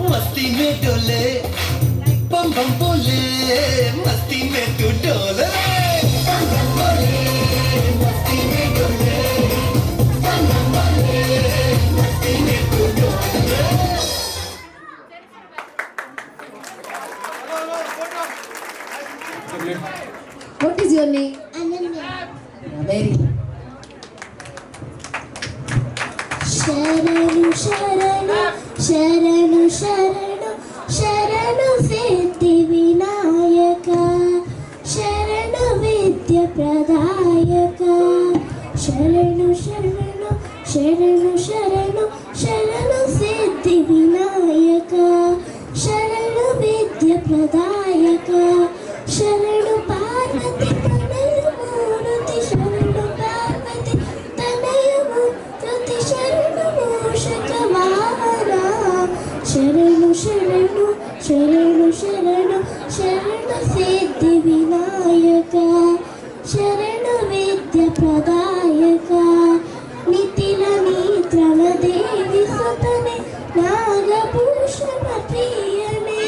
[SPEAKER 7] मस्ती में डोले बम बम बोले, मस्ती में तू डोले. बम बम बोले मस्ती में डोले, बम बम बोले मस्ती में तू डोले.
[SPEAKER 1] What is your name?
[SPEAKER 5] Ananya.
[SPEAKER 1] Very good.
[SPEAKER 5] ಶರಣು ಶರಣು ಶರಣು ಶರಣು ಶರಣು ಸಿದ್ಧಿ ವಿನಾಯಕ, ಶರಣು ವಿದ್ಯ ಪ್ರದಾಯಕ. ಶರಣು ಶರಣು ಶರಣು ಶರಣು ಶರಣು ಸಿದ್ಧಿ ವಿನಾಯಕ, ಶರಣು ವಿದ್ಯ ಪ್ರದಾಯಕ. ಶರಣು ಪಾರ್ವತಿ ತನಯ ಮೂರ್ತಿ, ಶರಣು ಪಾರ್ವತಿ ತನಯ ಮೂರ್ತಿ, ಶರಣು ಮೂಷಕ ವಾಹನ. ಶರಣು ಶರಣು ಶರಣು ಶರಣು ಶರಣು ಸಿದ್ಧಿ ವಿನಾಯಕ, ಶರಣು ವಿದ್ಯ ಪ್ರದಾಯಕ. ನಿತಿಲ ನೇತ್ರನ ದೇವಿ ಸುತನೆ, ನಾಗಭೂಷಣ ಪ್ರಿಯನೇ.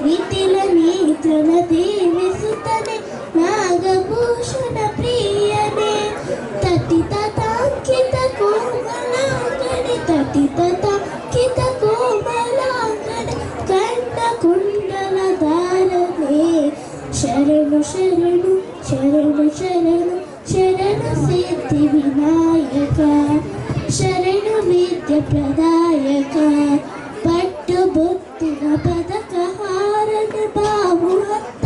[SPEAKER 5] ನಿತಿಲ ನೇತ್ರನ ದೇವಿ ಸುತನೆ, ನಾಗಭೂಷಣ ಪ್ರಿಯನೇ. ಕಾಂತಿತತ ಕಿತ ಕೋಮಲಾಂಗನ ಕಂಡ ಕುಂಡಲ ಧಾರನೆ ಶರಣು ಶರಣು ಶರಣು ಶರಣು ಶರಣ ಸಿದ್ಧಿ ವಿನಾಯಕ ಶರಣು ವಿದ್ಯ ಪ್ರದಾಯಕ ಪಟ್ಟು ಬುತ್ತಿನ ಪದಕ ಹಾರನ ಬಾವು ಹತ್ತ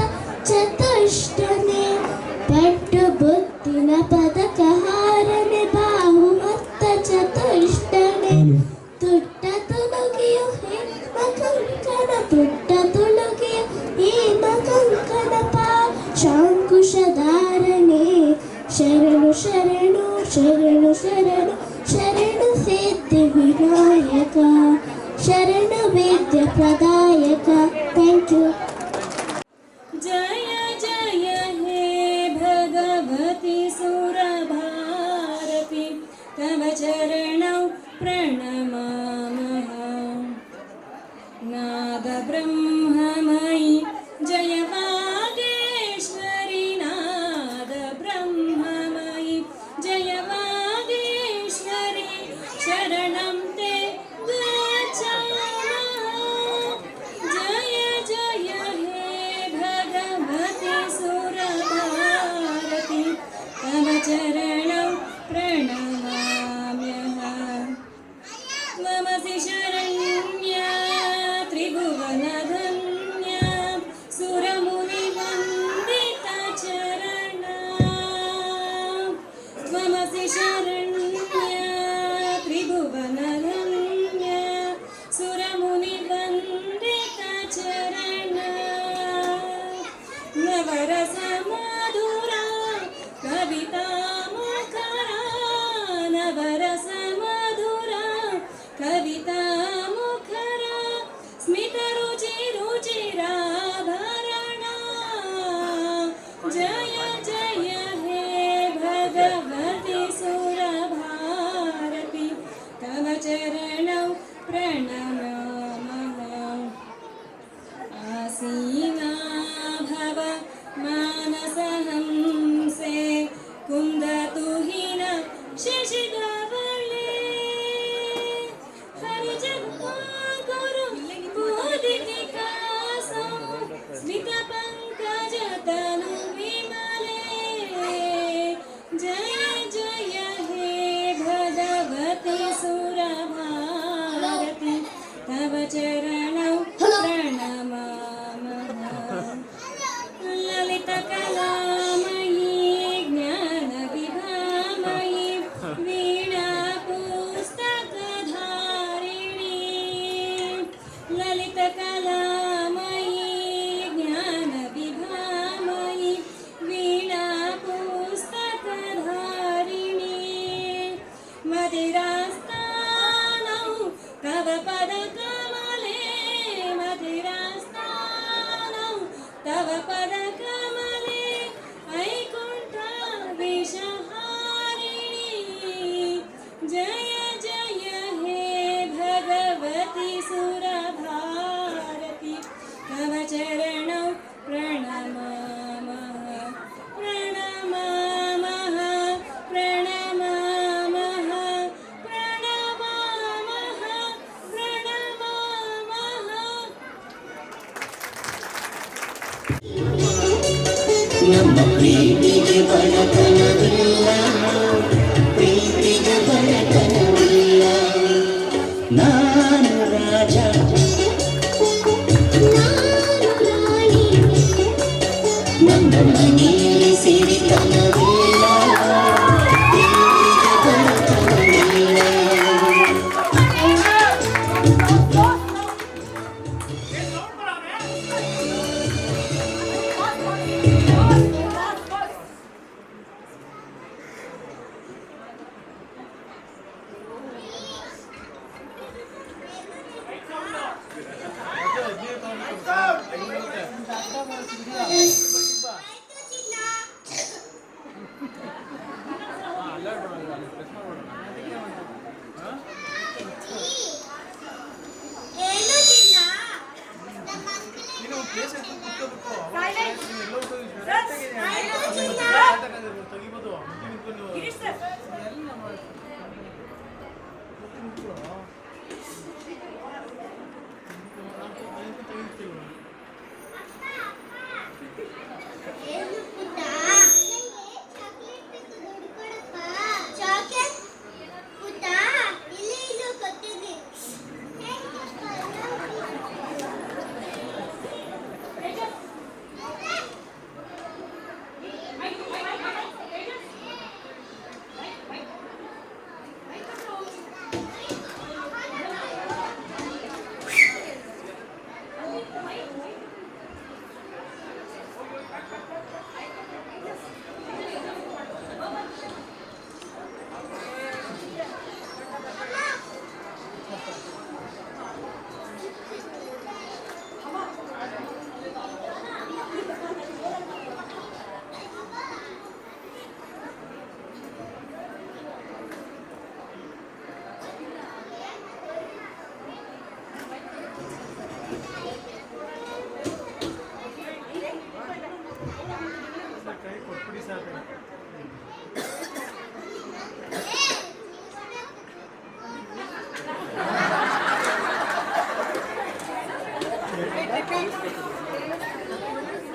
[SPEAKER 5] ಚತುಷ್ಟನೆ ಪಟ್ಟು ಬುತ್ತಿನ ಪದಕ ಹಾರನೆ ಬಾವು ಹತ್ತ ಚತುಷ್ಟನೆ ತುಟ್ಟ ತುಳುಗಿಯು ಹೇಮ ಕಂಕಣ ತುಟ್ಟ ತುಳುಗಿಯು ಹೇಮ ಕಂಕಣ ಪಾ ಶಾಂಕುಶಧಾರಣೆ ಶರಣು ಶರಣು ಶರಣು ಶರಣು ಶರಣು ಸಿದ್ಧಿ ವಿನಾಯಕ ಶರಣ ವಿದ್ಯ ಪ್ರದಾಯಕ. Thank you.
[SPEAKER 8] जय जय हे भगवती सुरभारती तव चरणौ प्रणमामः नाद ब्रह्ममयि जय वागेश्वरि नाद ब्रह्ममयि जय वागेश्वरि शरणं ते गच्छामः जय जय हे भगवती सुरभारती तव चरणौ प्रणमाम्यहम् नमसि शरण्या त्रिभुवनधन्या सुरमुनिवन्दिता चरणा त्वमसि शरण्या त्रिभुवनधन्या सुरमुनिवन्दिता चरणा नवरसमधुरा कविता मुखरा नवरसमधुरा कविता मुखरा स्मितरुचि रुचिराभरणा जय जय हे भगवती सुरभारती तव चरणौ प्रणमामः आसीना भव मानसहंसे कुन्दतुहिन शशिधवले हरिजगुरु बोधिनिकासं स्मितपङ्कजतनु विमले जय जय हे भगवती सुरभारती तव चरणौ प्रणमामः ललितकलामयी ज्ञानविभामयी वीणा पुस्तकधारिणी ललितकलामयी ज्ञानविभामयी वीणा पुस्तकधारिणी मदिरास्थानौ तव पदकमले मदिरास्थानौ तव पदकमले वैकुण्ठाविषहारिणी जय जय हे भगवती सुरभारती तव चरणौ प्रणमामः प्रणमामः प्रणमामः प्रणमामः प्रणमामः
[SPEAKER 7] ನಮ್ಮ ಪ್ರೀತಿಗೆ ಬಡತನವಿಲ್ಲ ಪ್ರೀತಿಗೆ ಬಡತನವಿಲ್ಲ ನಾನು ರಾಜ ನಮ್ಮ ಮನೆಯಲ್ಲಿ ಸಿರಿತನವಿಲ್ಲ ಪ್ರೀತಿಗೆ ಬಡತನವಿಲ್ಲ
[SPEAKER 2] ತೆಗಿಬೋದು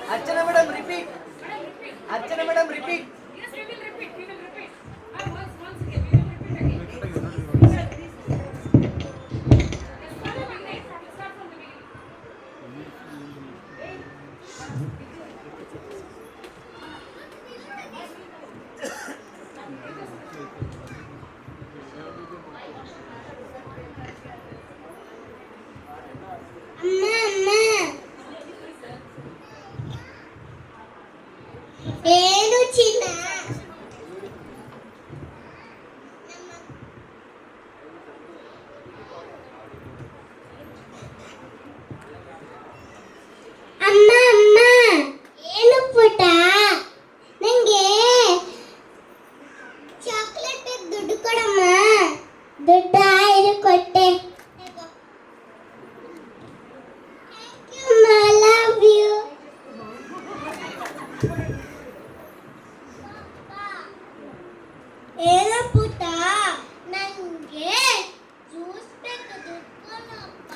[SPEAKER 2] Archana madam, repeat. Archana madam, repeat.
[SPEAKER 5] ಏನು ಚಿನ್ನ ಅಮ್ಮ ಅಮ್ಮ ಏನು ಪುಟ ನಂಗೆ ಚಾಕ್ಲೇಟ್ ದುಡ್ಡು ಕೊಡಮ್ಮ ದುಡ್ಡ ಇದು ಕೊಟ್ಟೆ ಲವ್ ಯು ಏನ ಪುಟ ನಂಗೆ ಜ್ಯೂಸ್ ಬೇಕು ದುಡ್ಕೊಳಪ್ಪ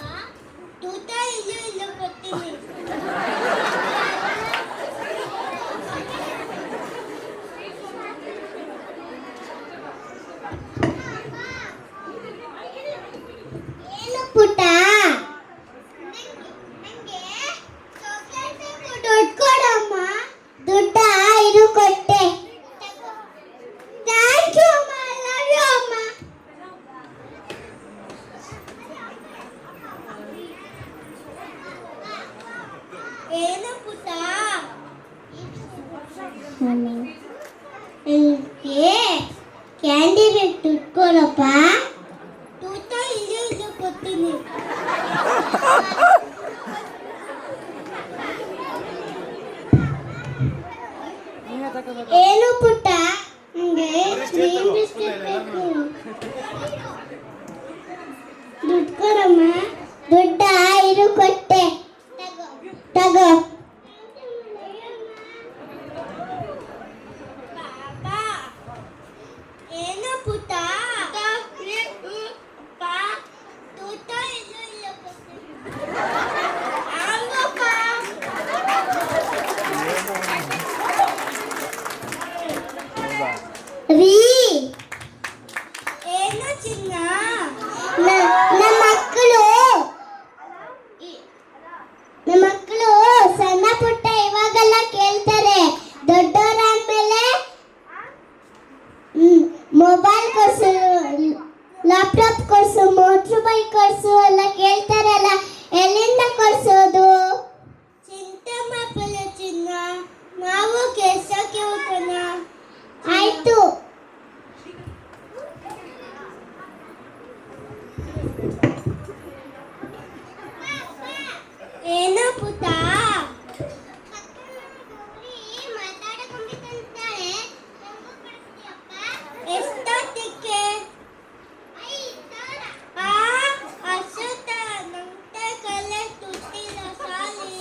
[SPEAKER 5] ತೂತ ಇಲ್ಲ ಬರ್ತೀನಿ ಏನು ಪುಟ ನಂಗೆ ಚಾಕ್ಲೇಟ್ ಬೇಕು ದುಡ್ಡು ಕೊಡಮ್ಮ ದುಡ್ಡ ಇದು ಕೊಟ್ಟೆ ಥ್ಯಾಂಕ್ ಯು ಅಮ್ಮ ಲವ್ ಯು ಅಮ್ಮ ಏನು ಪುಟ ನನಗೆ ಕ್ಯಾಂಡಿ ಬೇಕು ದುಡ್ಡು ಕೊಡಪ್ಪ ತೂತ ಇಲ್ಲ ಕೊಡ್ತೀನಿ ಏನು ಪುಟ್ಟ ನಂಗೆ ಕ್ರೀಮ್ ಬಿಸ್ಕೆಟ್ ಬೇಕು ದುಡ್ಡು ಕೊಡಮ್ಮ ದುಡ್ಡ ಇದು ಕೊಟ್ಟೆ ತಗೋ ಏನು ಪುಟ್ಟ ತೂತ ಇಲ್ಲ ಕೊಡ್ತೀನಿ ಹಂಗಪ್ಪ ರೀ ಏನು ಚಿನ್ನ ನಮ್ಮ ಮಕ್ಕಳು ಸಣ್ಣ ಪುಟ್ಟ ಇವಾಗೆಲ್ಲ ಕೇಳ್ತಾರೆ ದೊಡ್ಡವರಾದ್ಮೇಲೆ ಮೊಬೈಲ್ ಕೊಡ್ಸು ಲ್ಯಾಪ್ಟಾಪ್ ಕೊಡ್ಸು ಮೋಟ್ರ್ ಬೈಕ್ ಕೊಡ್ಸು ಎಲ್ಲ ಕೇಳ್ತಾರಲ್ಲ ಎಲ್ಲಿಂದ ಕೊಡ್ಸೋದು ಚಿಂತೆ ಮಾಡಲ್ಲ ಚಿನ್ನ ನಾವು ಕೆಲ್ಸಕ್ಕೆ ಹೋಗೋಣ ಆಯ್ತು ಏನೋ ಪುಟ್ಟ ಎಷ್ಟೊತ್ತಿಗೆ ಅಶೋಕ ನಂತ ಕಲೆ ತುಟ್ಟಿಲ್ಲ ಸಾಲಿ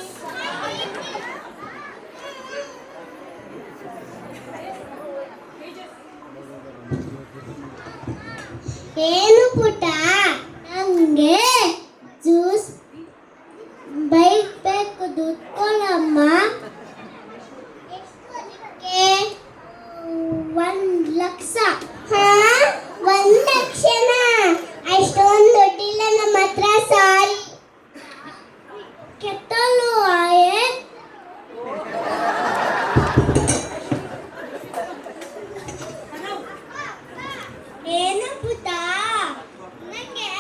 [SPEAKER 5] ಏನು ಪುಟ್ಟ ನಂಗೆ ಜ್ಯೂಸ್ ಬೈಕ್ ಬೇಕು ದುಡ್ಡು ಕೊಡಮ್ಮ $1 ಲಕ್ಷ 1 ಲಕ್ಷನ ಅಷ್ಟೊಂದು ದುಡ್ಡಿಲ್ಲ ನಮ್ಮ ಹತ್ರ ಸಾರಿ ಕೆಟ್ಟಲು ಏನು ಪುಟ್ಟ ನಂಗೆ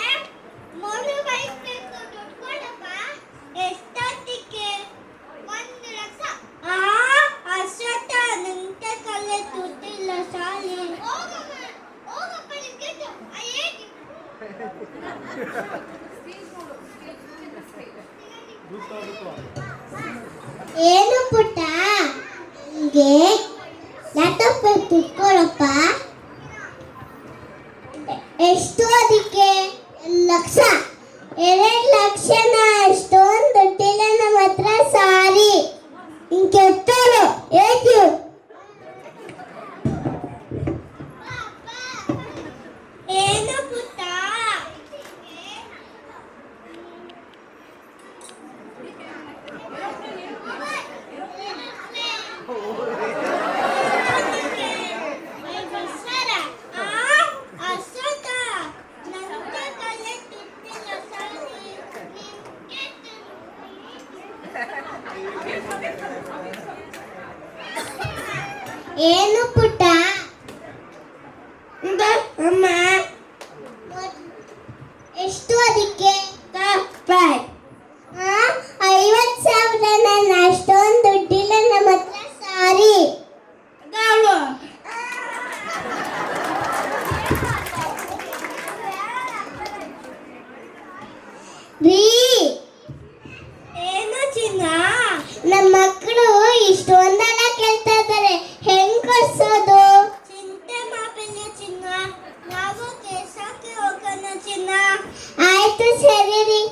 [SPEAKER 5] ಮೋಟರ್ ಬೈಕ್ ಬೇಕು ದುಡ್ಡು ಕೊಡಪ್ಪ ಎಷ್ಟೊತ್ತಿಗೆ 1 ಲಕ್ಷ ಅಷ್ಟೊತ್ತ ನಂತ ಕಲೆ ದುಡ್ಡಿಲ್ಲ ಸಾಲಿ ಹೋಗಪ್ಪ ನಿಮ್ಗೆ ಏನು ಪುಟ್ಟ ನಿಮಗೆ ಲ್ಯಾಪ್ಟಾಪ್ ಬೇಕು ದುಡ್ಡು ಕೊಡಪ್ಪ ಎಷ್ಟು ಅದಕ್ಕೆ ಲಕ್ಷ 2 ಲಕ್ಷನ ಅಷ್ಟೊಂದು ದುಡ್ಡಿಲ್ಲ ನಮ್ಮ ಹತ್ರ ಸಾರಿ ಕೆಟ್ಟೋರು ಏಕೆ ಏನು ಪುಟ್ಟ ಏನು ಪುಟ್ಟ? ಅಮ್ಮ ಎಷ್ಟು ಅದಕ್ಕೆ? 50,000. ನನ್ನ ಅಷ್ಟೊಂದು ದುಡ್ಡಿಲ್ಲ ನಮ್ಮ ಹತ್ರ. ಸಾರಿ. ರೀ ಏನು ಚಿನ್ನ? ನಮ್ಮ ಮಕ್ಕಳು ಇಷ್ಟೊಂದೆಲ್ಲ ಕೇಳ್ತಾ ಇದ್ದಾರೆ, ಹೆಂಗ್ ಕಳ್ಸೋದು? ಚಿಂತೆ ಮಾಡಬೇಡ ಚಿನ್ನ, ನಾವು ಕೆಲ್ಸಕ್ಕೆ ಹೋಗೋಣ ಚಿನ್ನ. ಆಯ್ತು ಸರಿ ರೀ.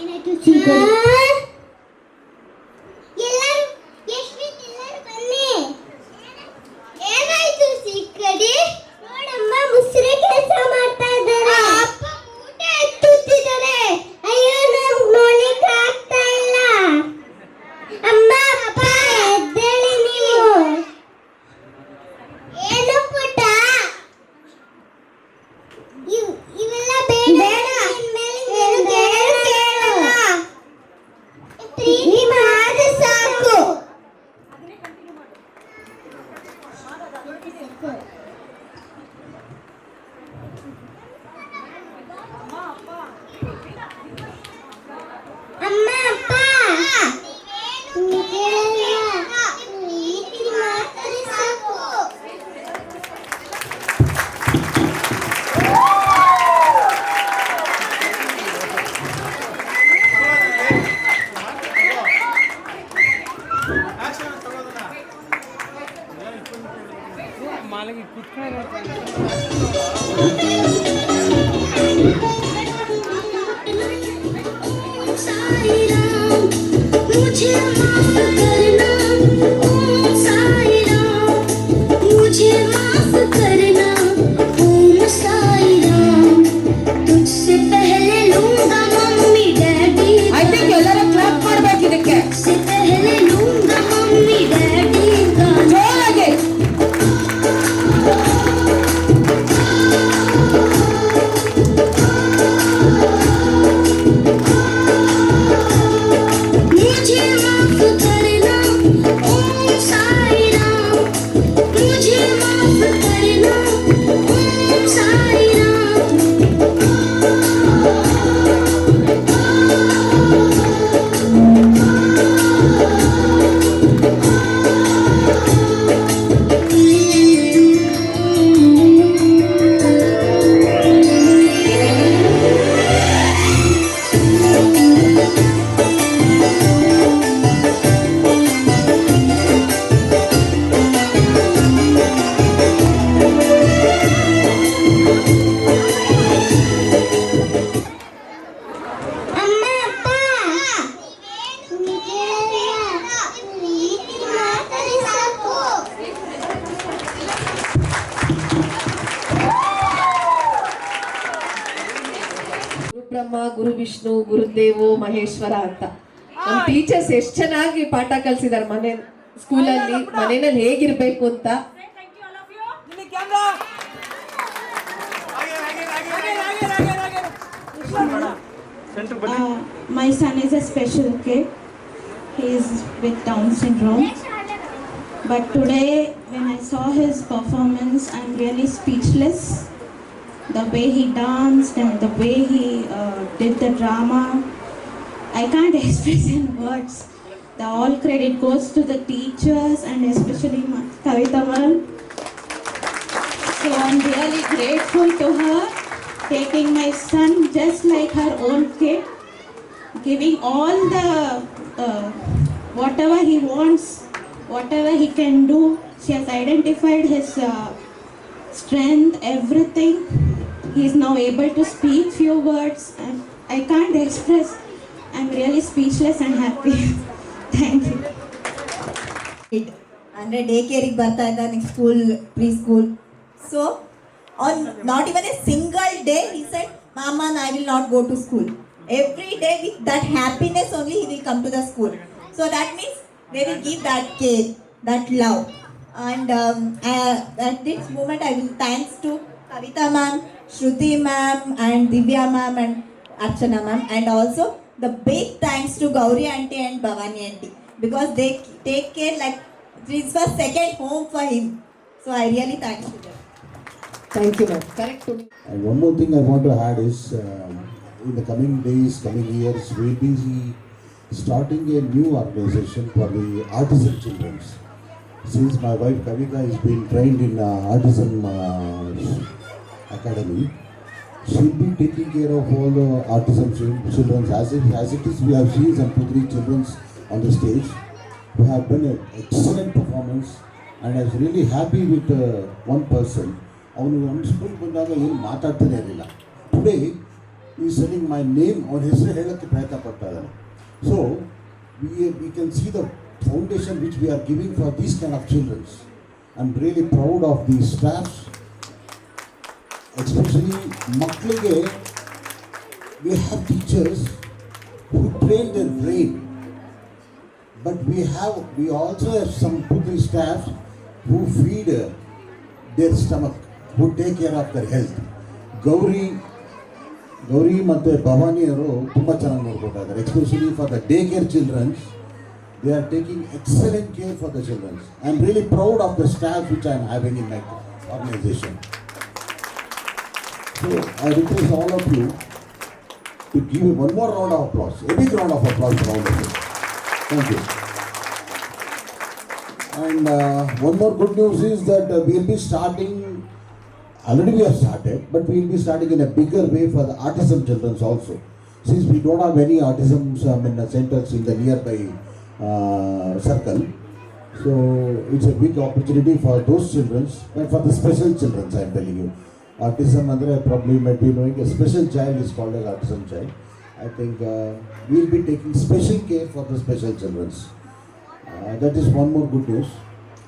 [SPEAKER 5] ಏನಾಯ್ತು ಎಲ್ಲರೂ ಎಲ್ಲರೂ ಬನ್ನಿ. ಏನಾಯ್ತು ಸಿಕ್ಕಡಿ? ನೋಡಮ್ಮ ಮುಸ್ರೆ ಕೆಲಸ ಮಾಡ್ತಾ ಇದ್ದಾರೆ. ಅಪ್ಪ ಮೂಟೆ ಎತ್ತುತ್ತಿದ್ದಾರೆ. ಅಯ್ಯೋ ನಮ್ಗೆ ನೋಡ್ಲಿಕ್ಕೆ ಆಗ್ತಾ ಇಲ್ಲ. ಅಮ್ಮ ಅಪ್ಪ ಎದ್ದೇಳಿ ನೀವು. ಏನು ಪುಟ್ಟ? ಇವೆಲ್ಲ ಬೇಡ. ಸಾಕು. ಅಮ್ಮ ಅಪ್ಪ ಸಾಕು. मुझे माफ करना ओम साई राम, मुझे माफ करना ओम साई राम, तुझसे पहले लूंगा मम्मी डैडी।
[SPEAKER 1] I think ಎಲ್ಲರೂ ಕ್ಲಾಪ್ ಮಾಡಬೇಕು ಇದಕ್ಕೆ.
[SPEAKER 5] तुझसे पहले लूंगा मम्मी डैडी का
[SPEAKER 1] ಜೋರಾಗಿ.
[SPEAKER 5] मुझे माफ करना ओम साई राम, मुझे माफ करना ओम साई राम। ಅಮ್ಮ ಅಪ್ಪ ಮಾತಾಡಿ ಸಾಕು.
[SPEAKER 1] ಗುರು ಬ್ರಹ್ಮ ಗುರು ವಿಷ್ಣು ಗುರುದೇವೋ ಮಹೇಶ್ವರ ಅಂತ ನಮ್ಮ ಟೀಚರ್ಸ್ ಎಷ್ಟು ಚೆನ್ನಾಗಿ ಪಾಠ ಕಲಿಸಿದ್ದಾರೆ ಸ್ಕೂಲಲ್ಲಿ ಮನೆಯಲ್ಲಿ ಹೇಗಿರ್ಬೇಕು ಅಂತ.
[SPEAKER 9] My son is a special kid. He is with Down syndrome. But today, when I saw his performance, I'm really speechless. The way he danced and the way he did the drama, I can't express in words. The all credit goes to the teachers and especially Kavita ma'am. So I'm really grateful to her, taking my son just like her own kid, giving all the whatever he wants, whatever he can do. She has identified his strength, everything. He is now able to speak few words, and I can't express. I'm really speechless and happy. Thank you.
[SPEAKER 10] ಅಂದರೆ day ಕೇರಿಗೆ ಬರ್ತಾ ಇದ್ದಾನೆ school pre school. So on not even a single day he said, Mama, I will not go to school. Every day with that happiness only he will come to the school. So that means they will give that care, that love. And at this moment, I will thanks to Kavita ma'am, Shruti ma'am, and Divya ma'am, and Archana ma'am, and also the big thanks to Gauri auntie and Bhavani auntie, because they take care like this was second home for him. So I really thank you them.
[SPEAKER 1] Thank you, ma'am. Correct.
[SPEAKER 11] And one more thing I want to add is, in the coming days, coming years, we'll be starting a new organization for the autism children. Since my wife Kavita has been trained in autism academy, she'll be taking care of all the autism children. As it is, we have seen some 2-3 children on the stage who have done an excellent performance, and I was really happy with one person. ಅವನು ನಮ್ಮ school ಬಂದಾಗ ಏನು ಮಾತಾಡ್ತಾನೆ ಇರಲಿಲ್ಲ. Today ಈ selling my name ಅವನ ಹೆಸರು ಹೇಳೋಕ್ಕೆ ಪ್ರಯತ್ನ ಪಡ್ತಾ ಇದ್ದಾನೆ. So we can see the foundation which we are giving for these kind of childrens. I am really proud of the staffs, especially ಮಕ್ಕಳಿಗೆ we have teachers who train their brain, but we also have some 2-3 staffs who feed their stomach, who take care of their health. Gauri ಮತ್ತು ಭವಾನಿ ಅವರು ತುಂಬ ಚೆನ್ನಾಗಿ ನೋಡ್ಕೊತಾ ಇದ್ದಾರೆ. Especially for the day care childrens, they are taking excellent care for the children. I am really proud of the staff which I am having in my organisation. So I request all of you to give one more round of applause, a big round of applause for all of you. Thank you. And one more good news is that we will be starting, already we have started, but we will be starting in a bigger way for the autism children also. Since we don't have any autism centers in the nearby circle, so it's a big opportunity for those children, and for the special children, I am telling you. Autism, probably you might be knowing, a special child is called an autism child. I think we will be taking special care for the special children. That is one more good news.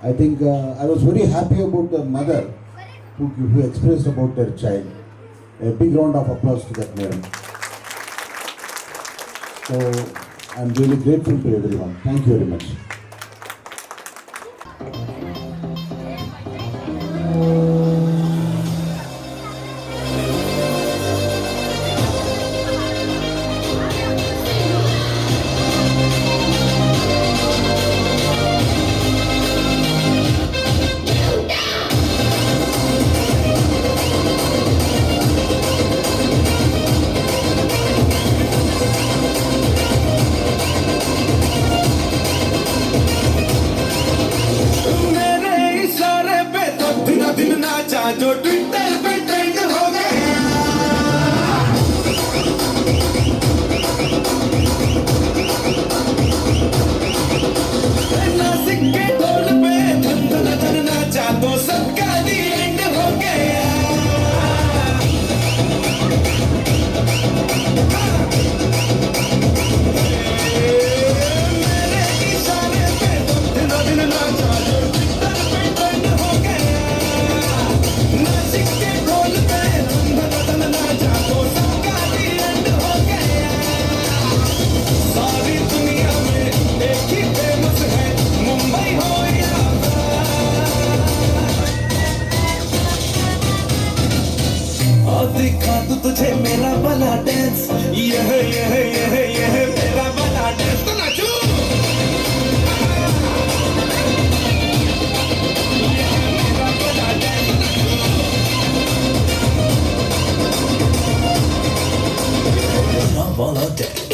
[SPEAKER 11] I think I was very happy about the mother who expressed about their child. A big round of applause to that madam. So I am really grateful to everyone. Thank you very much.
[SPEAKER 7] जो Twitter पे trend हो गया, नासिक के ढोल पे धन धन धन नाचा तो सबका दी एंड हो गया. मेरे इशारे पे धन धन नाचा जो ट्विटर पे ट्रेंड हो गया. नासिक के ढोल पे धन धन नाचा तो सबका दी एंड हो गया. सारी दुनिया में एक ही फेमस है, मुंबई हो या और दिखा तू तुझे मेरा वाला डांस, यह मेरा वाला डांस. तो नाचो मेरा वाला डांस, मेरा वाला डांस.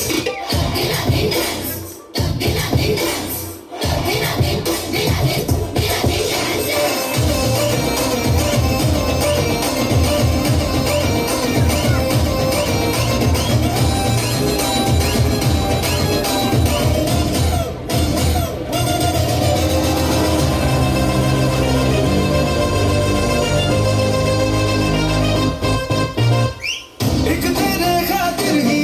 [SPEAKER 7] एक तेरे खातिर ही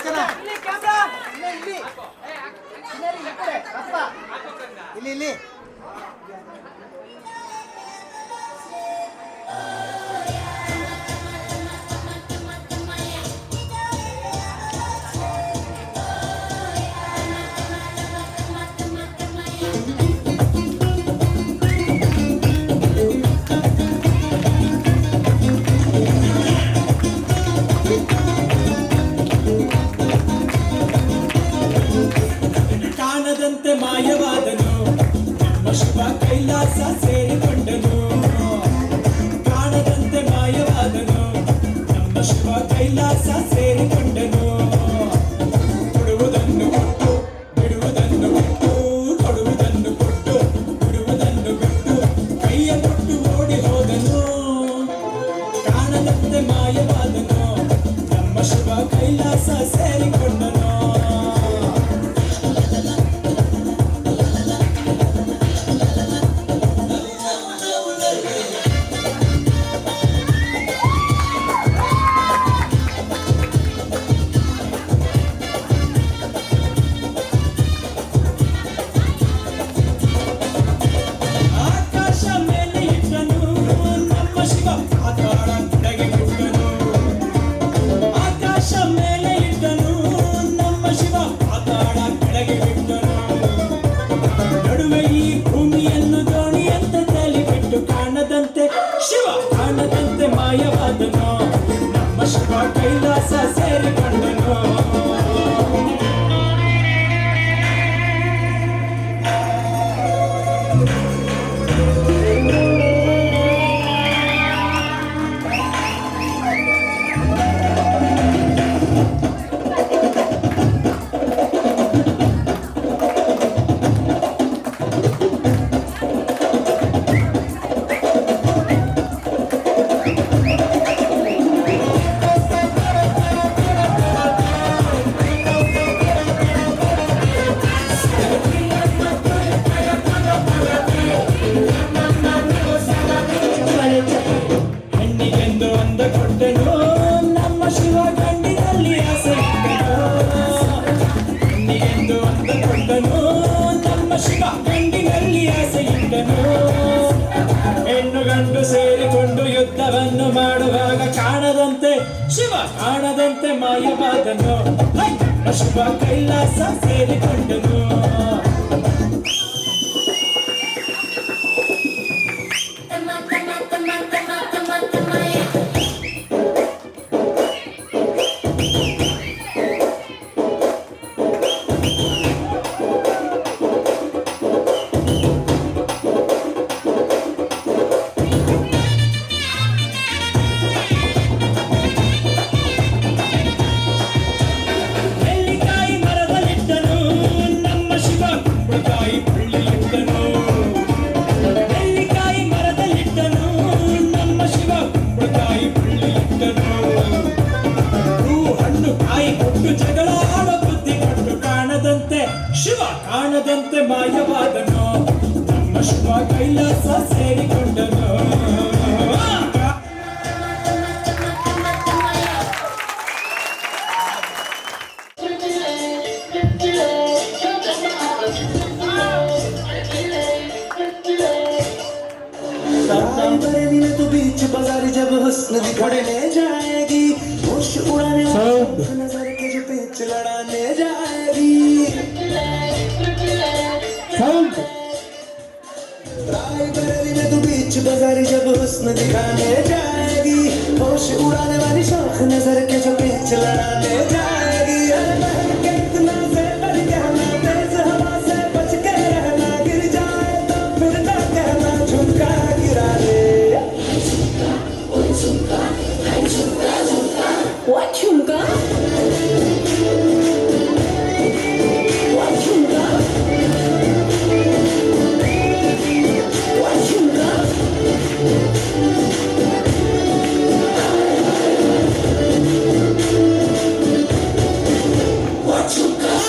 [SPEAKER 2] ಅಂಚನಾ ಇಲ್ಲಿ ಕ್ಯಾಮ್ರಾ ಇಲ್ಲಿ ಈ ಕಡೆ ಅಪ್ಪ ಇಲ್ಲಿ
[SPEAKER 7] ಕಾಣದಂತೆ ಮಾಯವಾದನು ನಮ್ಮ ಶಿವ ಕೈಲಾಸ ಸೇರಿಕೊಂಡನು ಕಾಣದಂತೆ ಮಾಯವಾದನು ನಮ್ಮ ಶಿವ ಕೈಲಾಸ ಸೇರಿಕೊಂಡನು ಕೊಡುವುದನ್ನು ಕೊಟ್ಟು ಬಿಡುವುದನ್ನು ಬಿಟ್ಟು ಕೊಡುವುದನ್ನು ಕೊಟ್ಟು ಬಿಡುವುದನ್ನು ಬಿಟ್ಟು ಕೈಯ ಕೊಟ್ಟು ಓಡಿ ಹೋದನು ಕಾಣದಂತೆ ಮಾಯವಾದನು ನಮ್ಮ ಶಿವ ಕೈಲಾಸ ಸೇರಿಕೊಂಡನು ಆಕಾಶ ಮೇಲೆ ಇಟ್ಟನು ನಮ್ಮ ಶಿವ ಪಾತಾಳ ಕೆಳಗೆ ಬಿಟ್ಟನು ಆಕಾಶ ಮೇಲೆ ಇಟ್ಟನು ನಮ್ಮ ಶಿವ ಪಾತಾಳ ಕೆಳಗೆ ಬಿಟ್ಟನು ನಡುವೆ ಈ ಭೂಮಿಯನ್ನು ದೋಣಿಯಂತೆ ತಲೆ ಬಿಟ್ಟು ಕಾಣದಂತೆ ಶಿವ ಕಾಣದಂತೆ ಮಾಯವಾದನು ನಮ್ಮ ಶಿವ ಕೈಲಾಸ ಸೇರಿಕೊಂಡನು ಹೆಣ್ಣಿಗೆಂದು ಅಂದ ಕೊಟ್ಟನು ನಮ್ಮ ಶಿವ ಗಂಡಿನಲ್ಲಿ ಆಸೆ ಇಟ್ಟನು ಹೆಣ್ಣಿಗೆಂದು ಅಂದ ಕೊಟ್ಟನು ನಮ್ಮ ಶಿವ ಗಂಡಿನಲ್ಲಿ ಆಸೆ ಇಟ್ಟನು ಹೆಣ್ಣು ಗಂಡು ಸೇರಿಕೊಂಡು ಯುದ್ಧವನ್ನು ಮಾಡುವಾಗ ಕಾಣದಂತೆ ಶಿವ ಕಾಣದಂತೆ ಮಾಯವಾದನು ನಮ್ಮ ಶಿವ ಕೈಲಾಸ ಸೇರಿಕೊಂಡನು ನೆಲ್ಲಿಕಾಯಿ ಮರದಲ್ಲಿಟ್ಟನು ನಮ್ಮ ಶಿವ ಕುಂಬಳಕಾಯಿ ಬಳ್ಳಿಯಿಟ್ಟನು ನೆಲ್ಲಿಕಾಯಿ ಮರದಲ್ಲಿಟ್ಟನು ನಮ್ಮ ಶಿವ ಕುಂಬಳಕಾಯಿ ಬಳ್ಳಿಯಿಟ್ಟನು ಹೂ ಹಣ್ಣು ಕಾಯಿ ಕೊಟ್ಟು ಜಗಳ ಆಡೋ ಬುದ್ಧಿ ಕೊಟ್ಟು ಕಾಣದಂತೆ ಶಿವ ಕಾಣದಂತೆ ಮಾಯವಾದನು ನಮ್ಮ ಶಿವ ಕೈಲಾಸ ಸೇರಿಕೊಂಡನು तो बीच बाजार जब हुस्न दिखाने जाएगी होश उड़ाने नजर के जो पेच लड़ाने जाएगी रायबरेली में तो बीच बाजार जब हुस्न दिखाने जाएगी होश उड़ाने वाली शौक नजर के जो पेच लड़ाने जाएगी कितना से बढ़ कहना तेज हवा से बच के रहना गिर जाए तो फिर ना कहना झुमका गिरा दे
[SPEAKER 8] What chumka? What chumka? What chumka?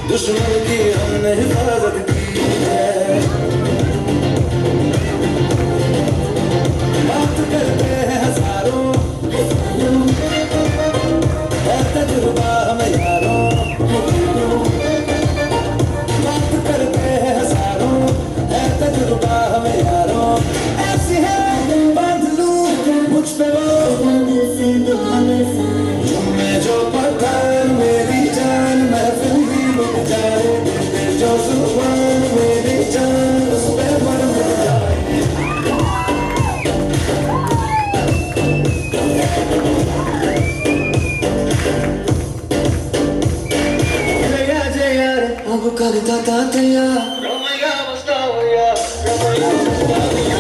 [SPEAKER 7] दुश्मन की हमने हिफाजत की है। बात करते हैं हजारों, है तजुर्बा हमें यारों। बात करते हैं हजारों, है तजुर्बा हमें यारों। ऐसी है बांध लूं मुझ पे वो मैं जो पठान मेरी जान महफिल ही मिट जाए। जो जुबान मेरी जान उस पे मर मिट जाए। जया जया रे अब करता तातया रमैया मस्तावया रमैया मस्तावया।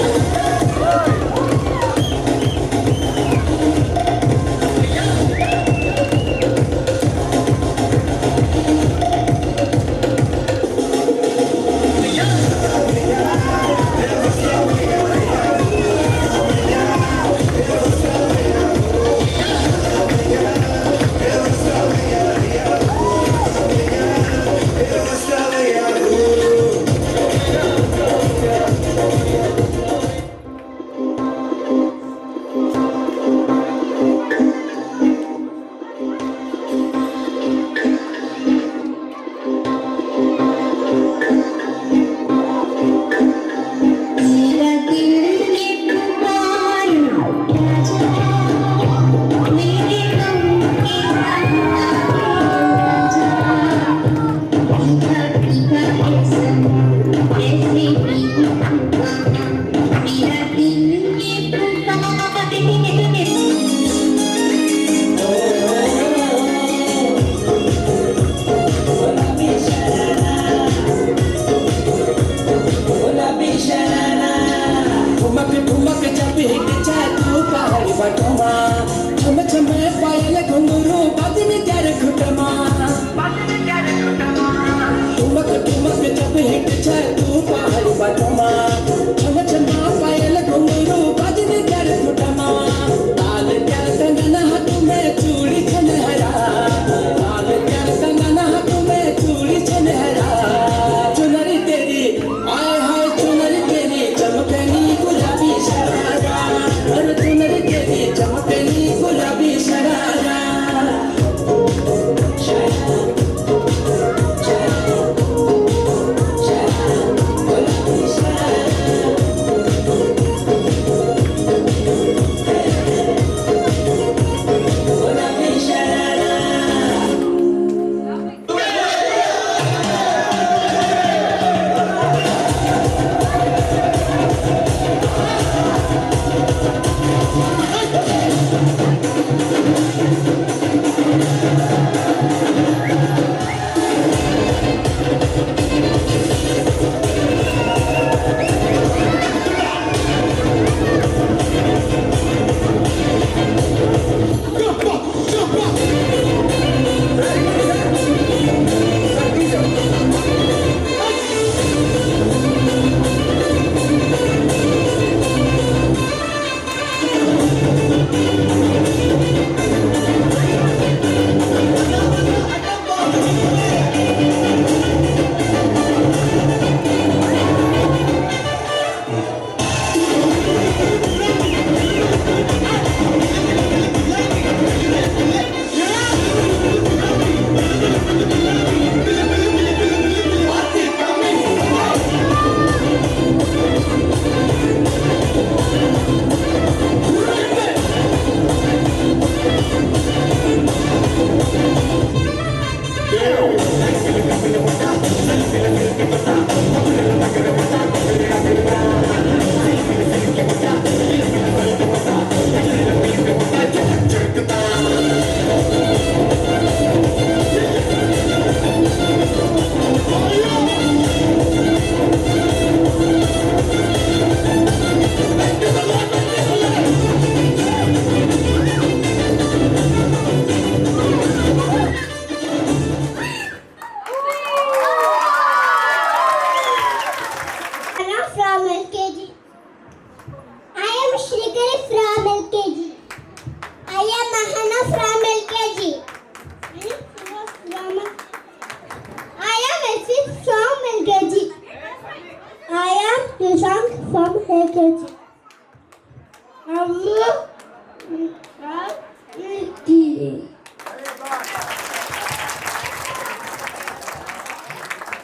[SPEAKER 5] Nishant from LKG.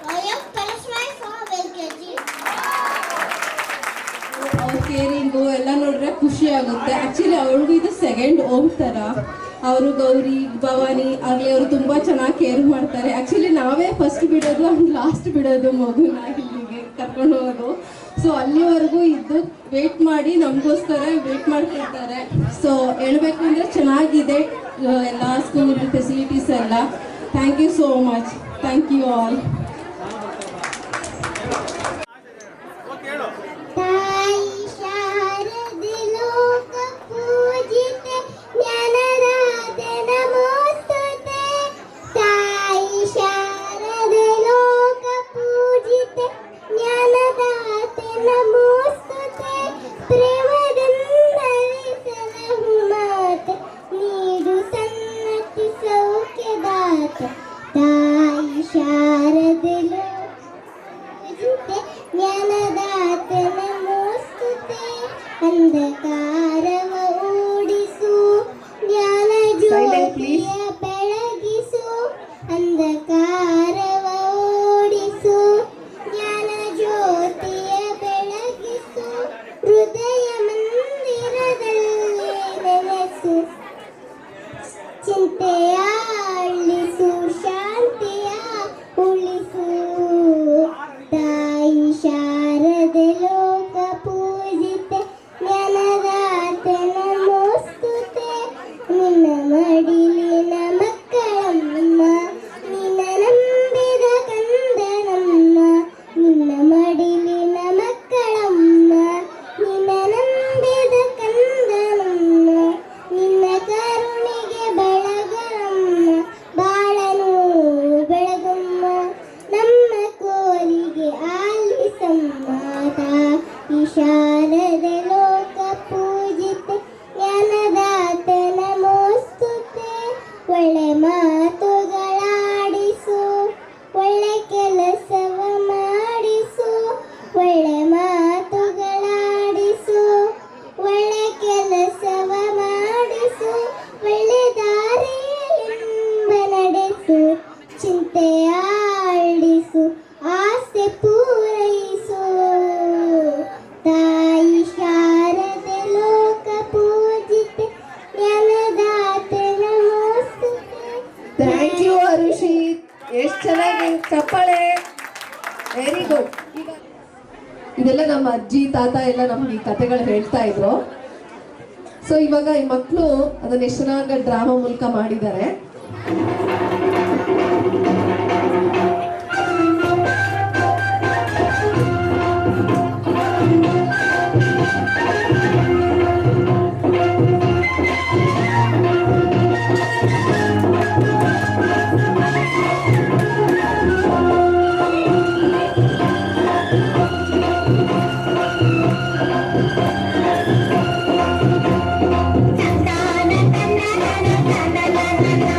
[SPEAKER 5] I am Karishma from LKG.
[SPEAKER 1] ಅವ್ರ ಕೇರಿಂಗು ಎಲ್ಲ ನೋಡಿದ್ರೆ ಖುಷಿ ಆಗುತ್ತೆ. ಆ್ಯಕ್ಚುಲಿ ಅವ್ರಿಗೂ ಇದು ಸೆಕೆಂಡ್ ಹೋಮ್ ಥರ. ಅವರು ಗೌರಿ ಭವಾನಿ ಆಗಲಿ ಅವರು ತುಂಬ ಚೆನ್ನಾಗಿ ಕೇರ್ ಮಾಡ್ತಾರೆ. ಆ್ಯಕ್ಚುಲಿ ನಾವೇ ಫಸ್ಟ್ ಬಿಡೋದು ಆ್ಯಂಡ್ ಲಾಸ್ಟ್ ಬಿಡೋದು ಮಗುನ ಇಲ್ಲಿಗೆ ಕರ್ಕೊಂಡು ಹೋಗೋದು. ಸೊ ಅಲ್ಲಿವರೆಗೂ ಇದ್ದು ವೇಟ್ ಮಾಡಿ ನಮಗೋಸ್ಕರ ವೇಟ್ ಮಾಡ್ತಿರ್ತಾರೆ. ಸೊ ಹೇಳಬೇಕು ಅಂದರೆ ಚೆನ್ನಾಗಿದೆ ಎಲ್ಲ ಸ್ಕೂಲ್ ಫೆಸಿಲಿಟೀಸ್ ಎಲ್ಲ. Thank you so much. Thank you all.
[SPEAKER 5] ತಾಯಿ ಶಾರದೆ ಲೋಕ ಪೂಜಿತೆ ಜ್ಞಾನದಾತೆ ನಮೋಸ್ತುತೆ. ತಾಯಿ ಶಾರದೆ ಲೋಕ ಪೂಜಿತೆ ಜ್ಞಾನದಾತೆ ನಮೋಸ್ತುತೆ. ಪ್ರೇಮದಿಂದಲೇ ಸಲಹು ಮಾತೆ ನೀಡು ಸನ್ನತಿ ಸೌಖ್ಯದಾತೆ. ತಾಯಿ ಶಾರದೆ ಲೋಕ ಪೂಜಿತೆ ಜ್ಞಾನದಾತೆ ನಮೋಸ್ತುತೆ. ಅಂಧಕಾರವ ಓಡಿಸು ಜ್ಞಾನ ಜ್ಯೋತಿಯ ಬೆಳಗಿಸು. ಅಂಧಕಾರವ ಓಡಿಸು ಜ್ಞಾನ ಜ್ಯೋತಿಯ ಬೆಳಗಿಸು. ಹೃದಯ ಮಂದಿರದಲ್ಲಿ ನೆಲೆಸು ಚಿಂತೆಯ ಅಳಿಸು ಶಾಂತಿಯ ಉಳಿಸು. ತಾಯಿ ಶಾರದೆ ಲೋಕ ಪೂಜಿತೆ ಜ್ಞಾನದಾತೆ ನಮೋಸ್ತುತೆ. ನಿನ್ನ ಮಡಿಲಿನ ಮಕ್ಕಳಮ್ಮ ನಿನ್ನ ನಂಬಿದ ಕಂದನಮ್ಮ. ನಿನ್ನ ಮಡಿಲಿನ ಮಕ್ಕಳಮ್ಮ ನಿನ್ನ ನಂಬಿದ ಕಂದನಮ್ಮ. ನಿನ್ನ ಕರುಣಿಗೆ ಬೆಳಗಮ್ಮ ಬಾಳನು ಬೆಳಗಮ್ಮ. ನಮ್ಮ ಕೋರಿಗೆ ಆಲಿಸಮ್ಮ. ತಾಯಿ ಶಾರದೆ ಲೋಕ ಪೂಜಿತೆ ಜ್ಞಾನದಾತೆ ನಮೋಸ್ತುತೆ. ಒಳ್ಳೆ ಮಾತುಗಳಾಡಿಸು ಒಳ್ಳೆ ಕೆಲಸವ ಮಾಡಿಸು. ಒಳ್ಳೆ ಮಾತುಗಳಾಡಿಸು ಒಳ್ಳೆ ಕೆಲಸವ ಮಾಡಿಸು. ಒಳ್ಳೆ ದಾರಿಯೆಂಬ ನಡೆಸು ಚಿಂತೆಯ ಅಳಿಸು ಆಸೆ ಪೂರೈಸು. ತಾಯಿ ಶಾರದೆ ಲೋಕ ಪೂಜಿತೆ ಜ್ಞಾನದಾತೆ ನಮೋಸ್ತುತೆ.
[SPEAKER 1] Thank you ಅರುಷಿತ್. ಎಷ್ಟು ಚೆನ್ನಾಗಿ ಚಪ್ಪಾಳೆ. Very good. ಈಗ ಇದೆಲ್ಲ ನಮ್ಮ ಅಜ್ಜಿ ತಾತ ಎಲ್ಲ ನಮ್ಗೆ ಈ ಕಥೆಗಳು ಹೇಳ್ತಾ ಇದ್ರು. ಸೊ ಇವಾಗ ಈ ಮಕ್ಕಳು ಅದನ್ನ ಎಷ್ಟು ಚೆನ್ನಾಗಿ ಡ್ರಾಮಾ ಮೂಲಕ ಮಾಡಿದ್ದಾರೆ.
[SPEAKER 5] na na na na na na na na na na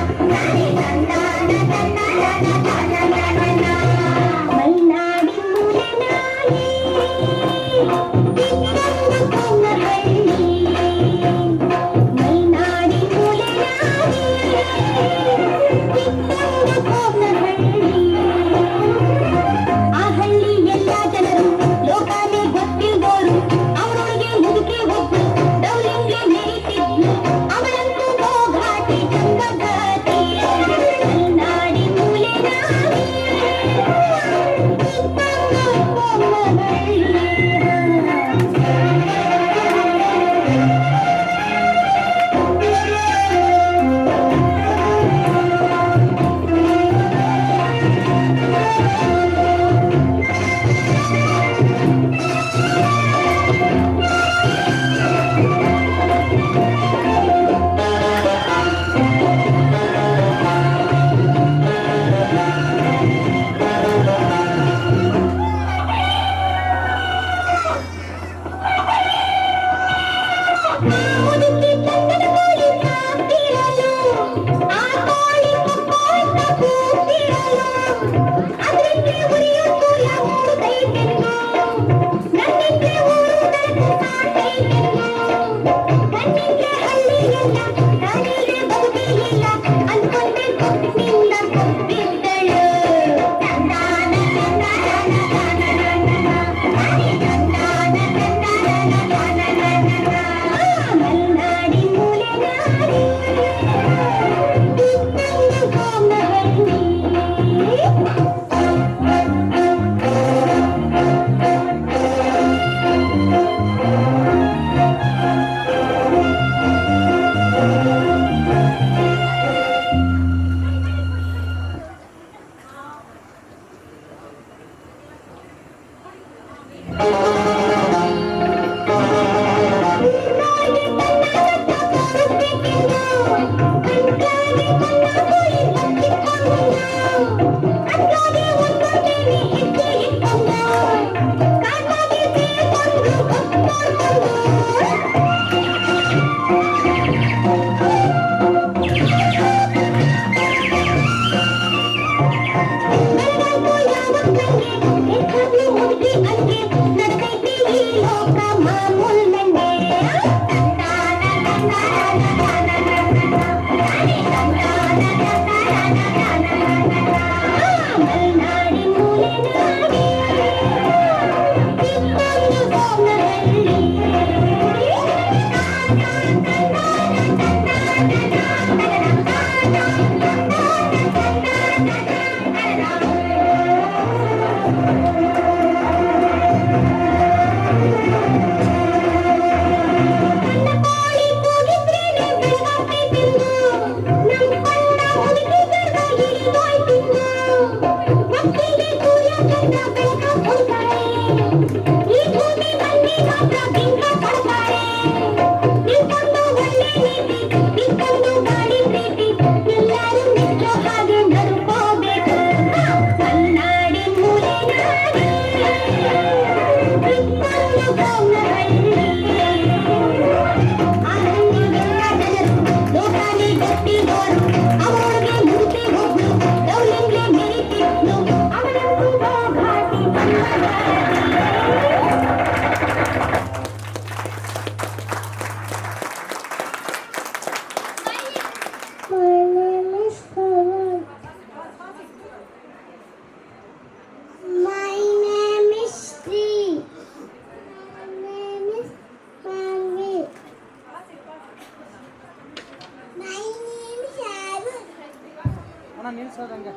[SPEAKER 2] ಅಣ್ಣ ನಿಲ್ಸೋದಂಗೆ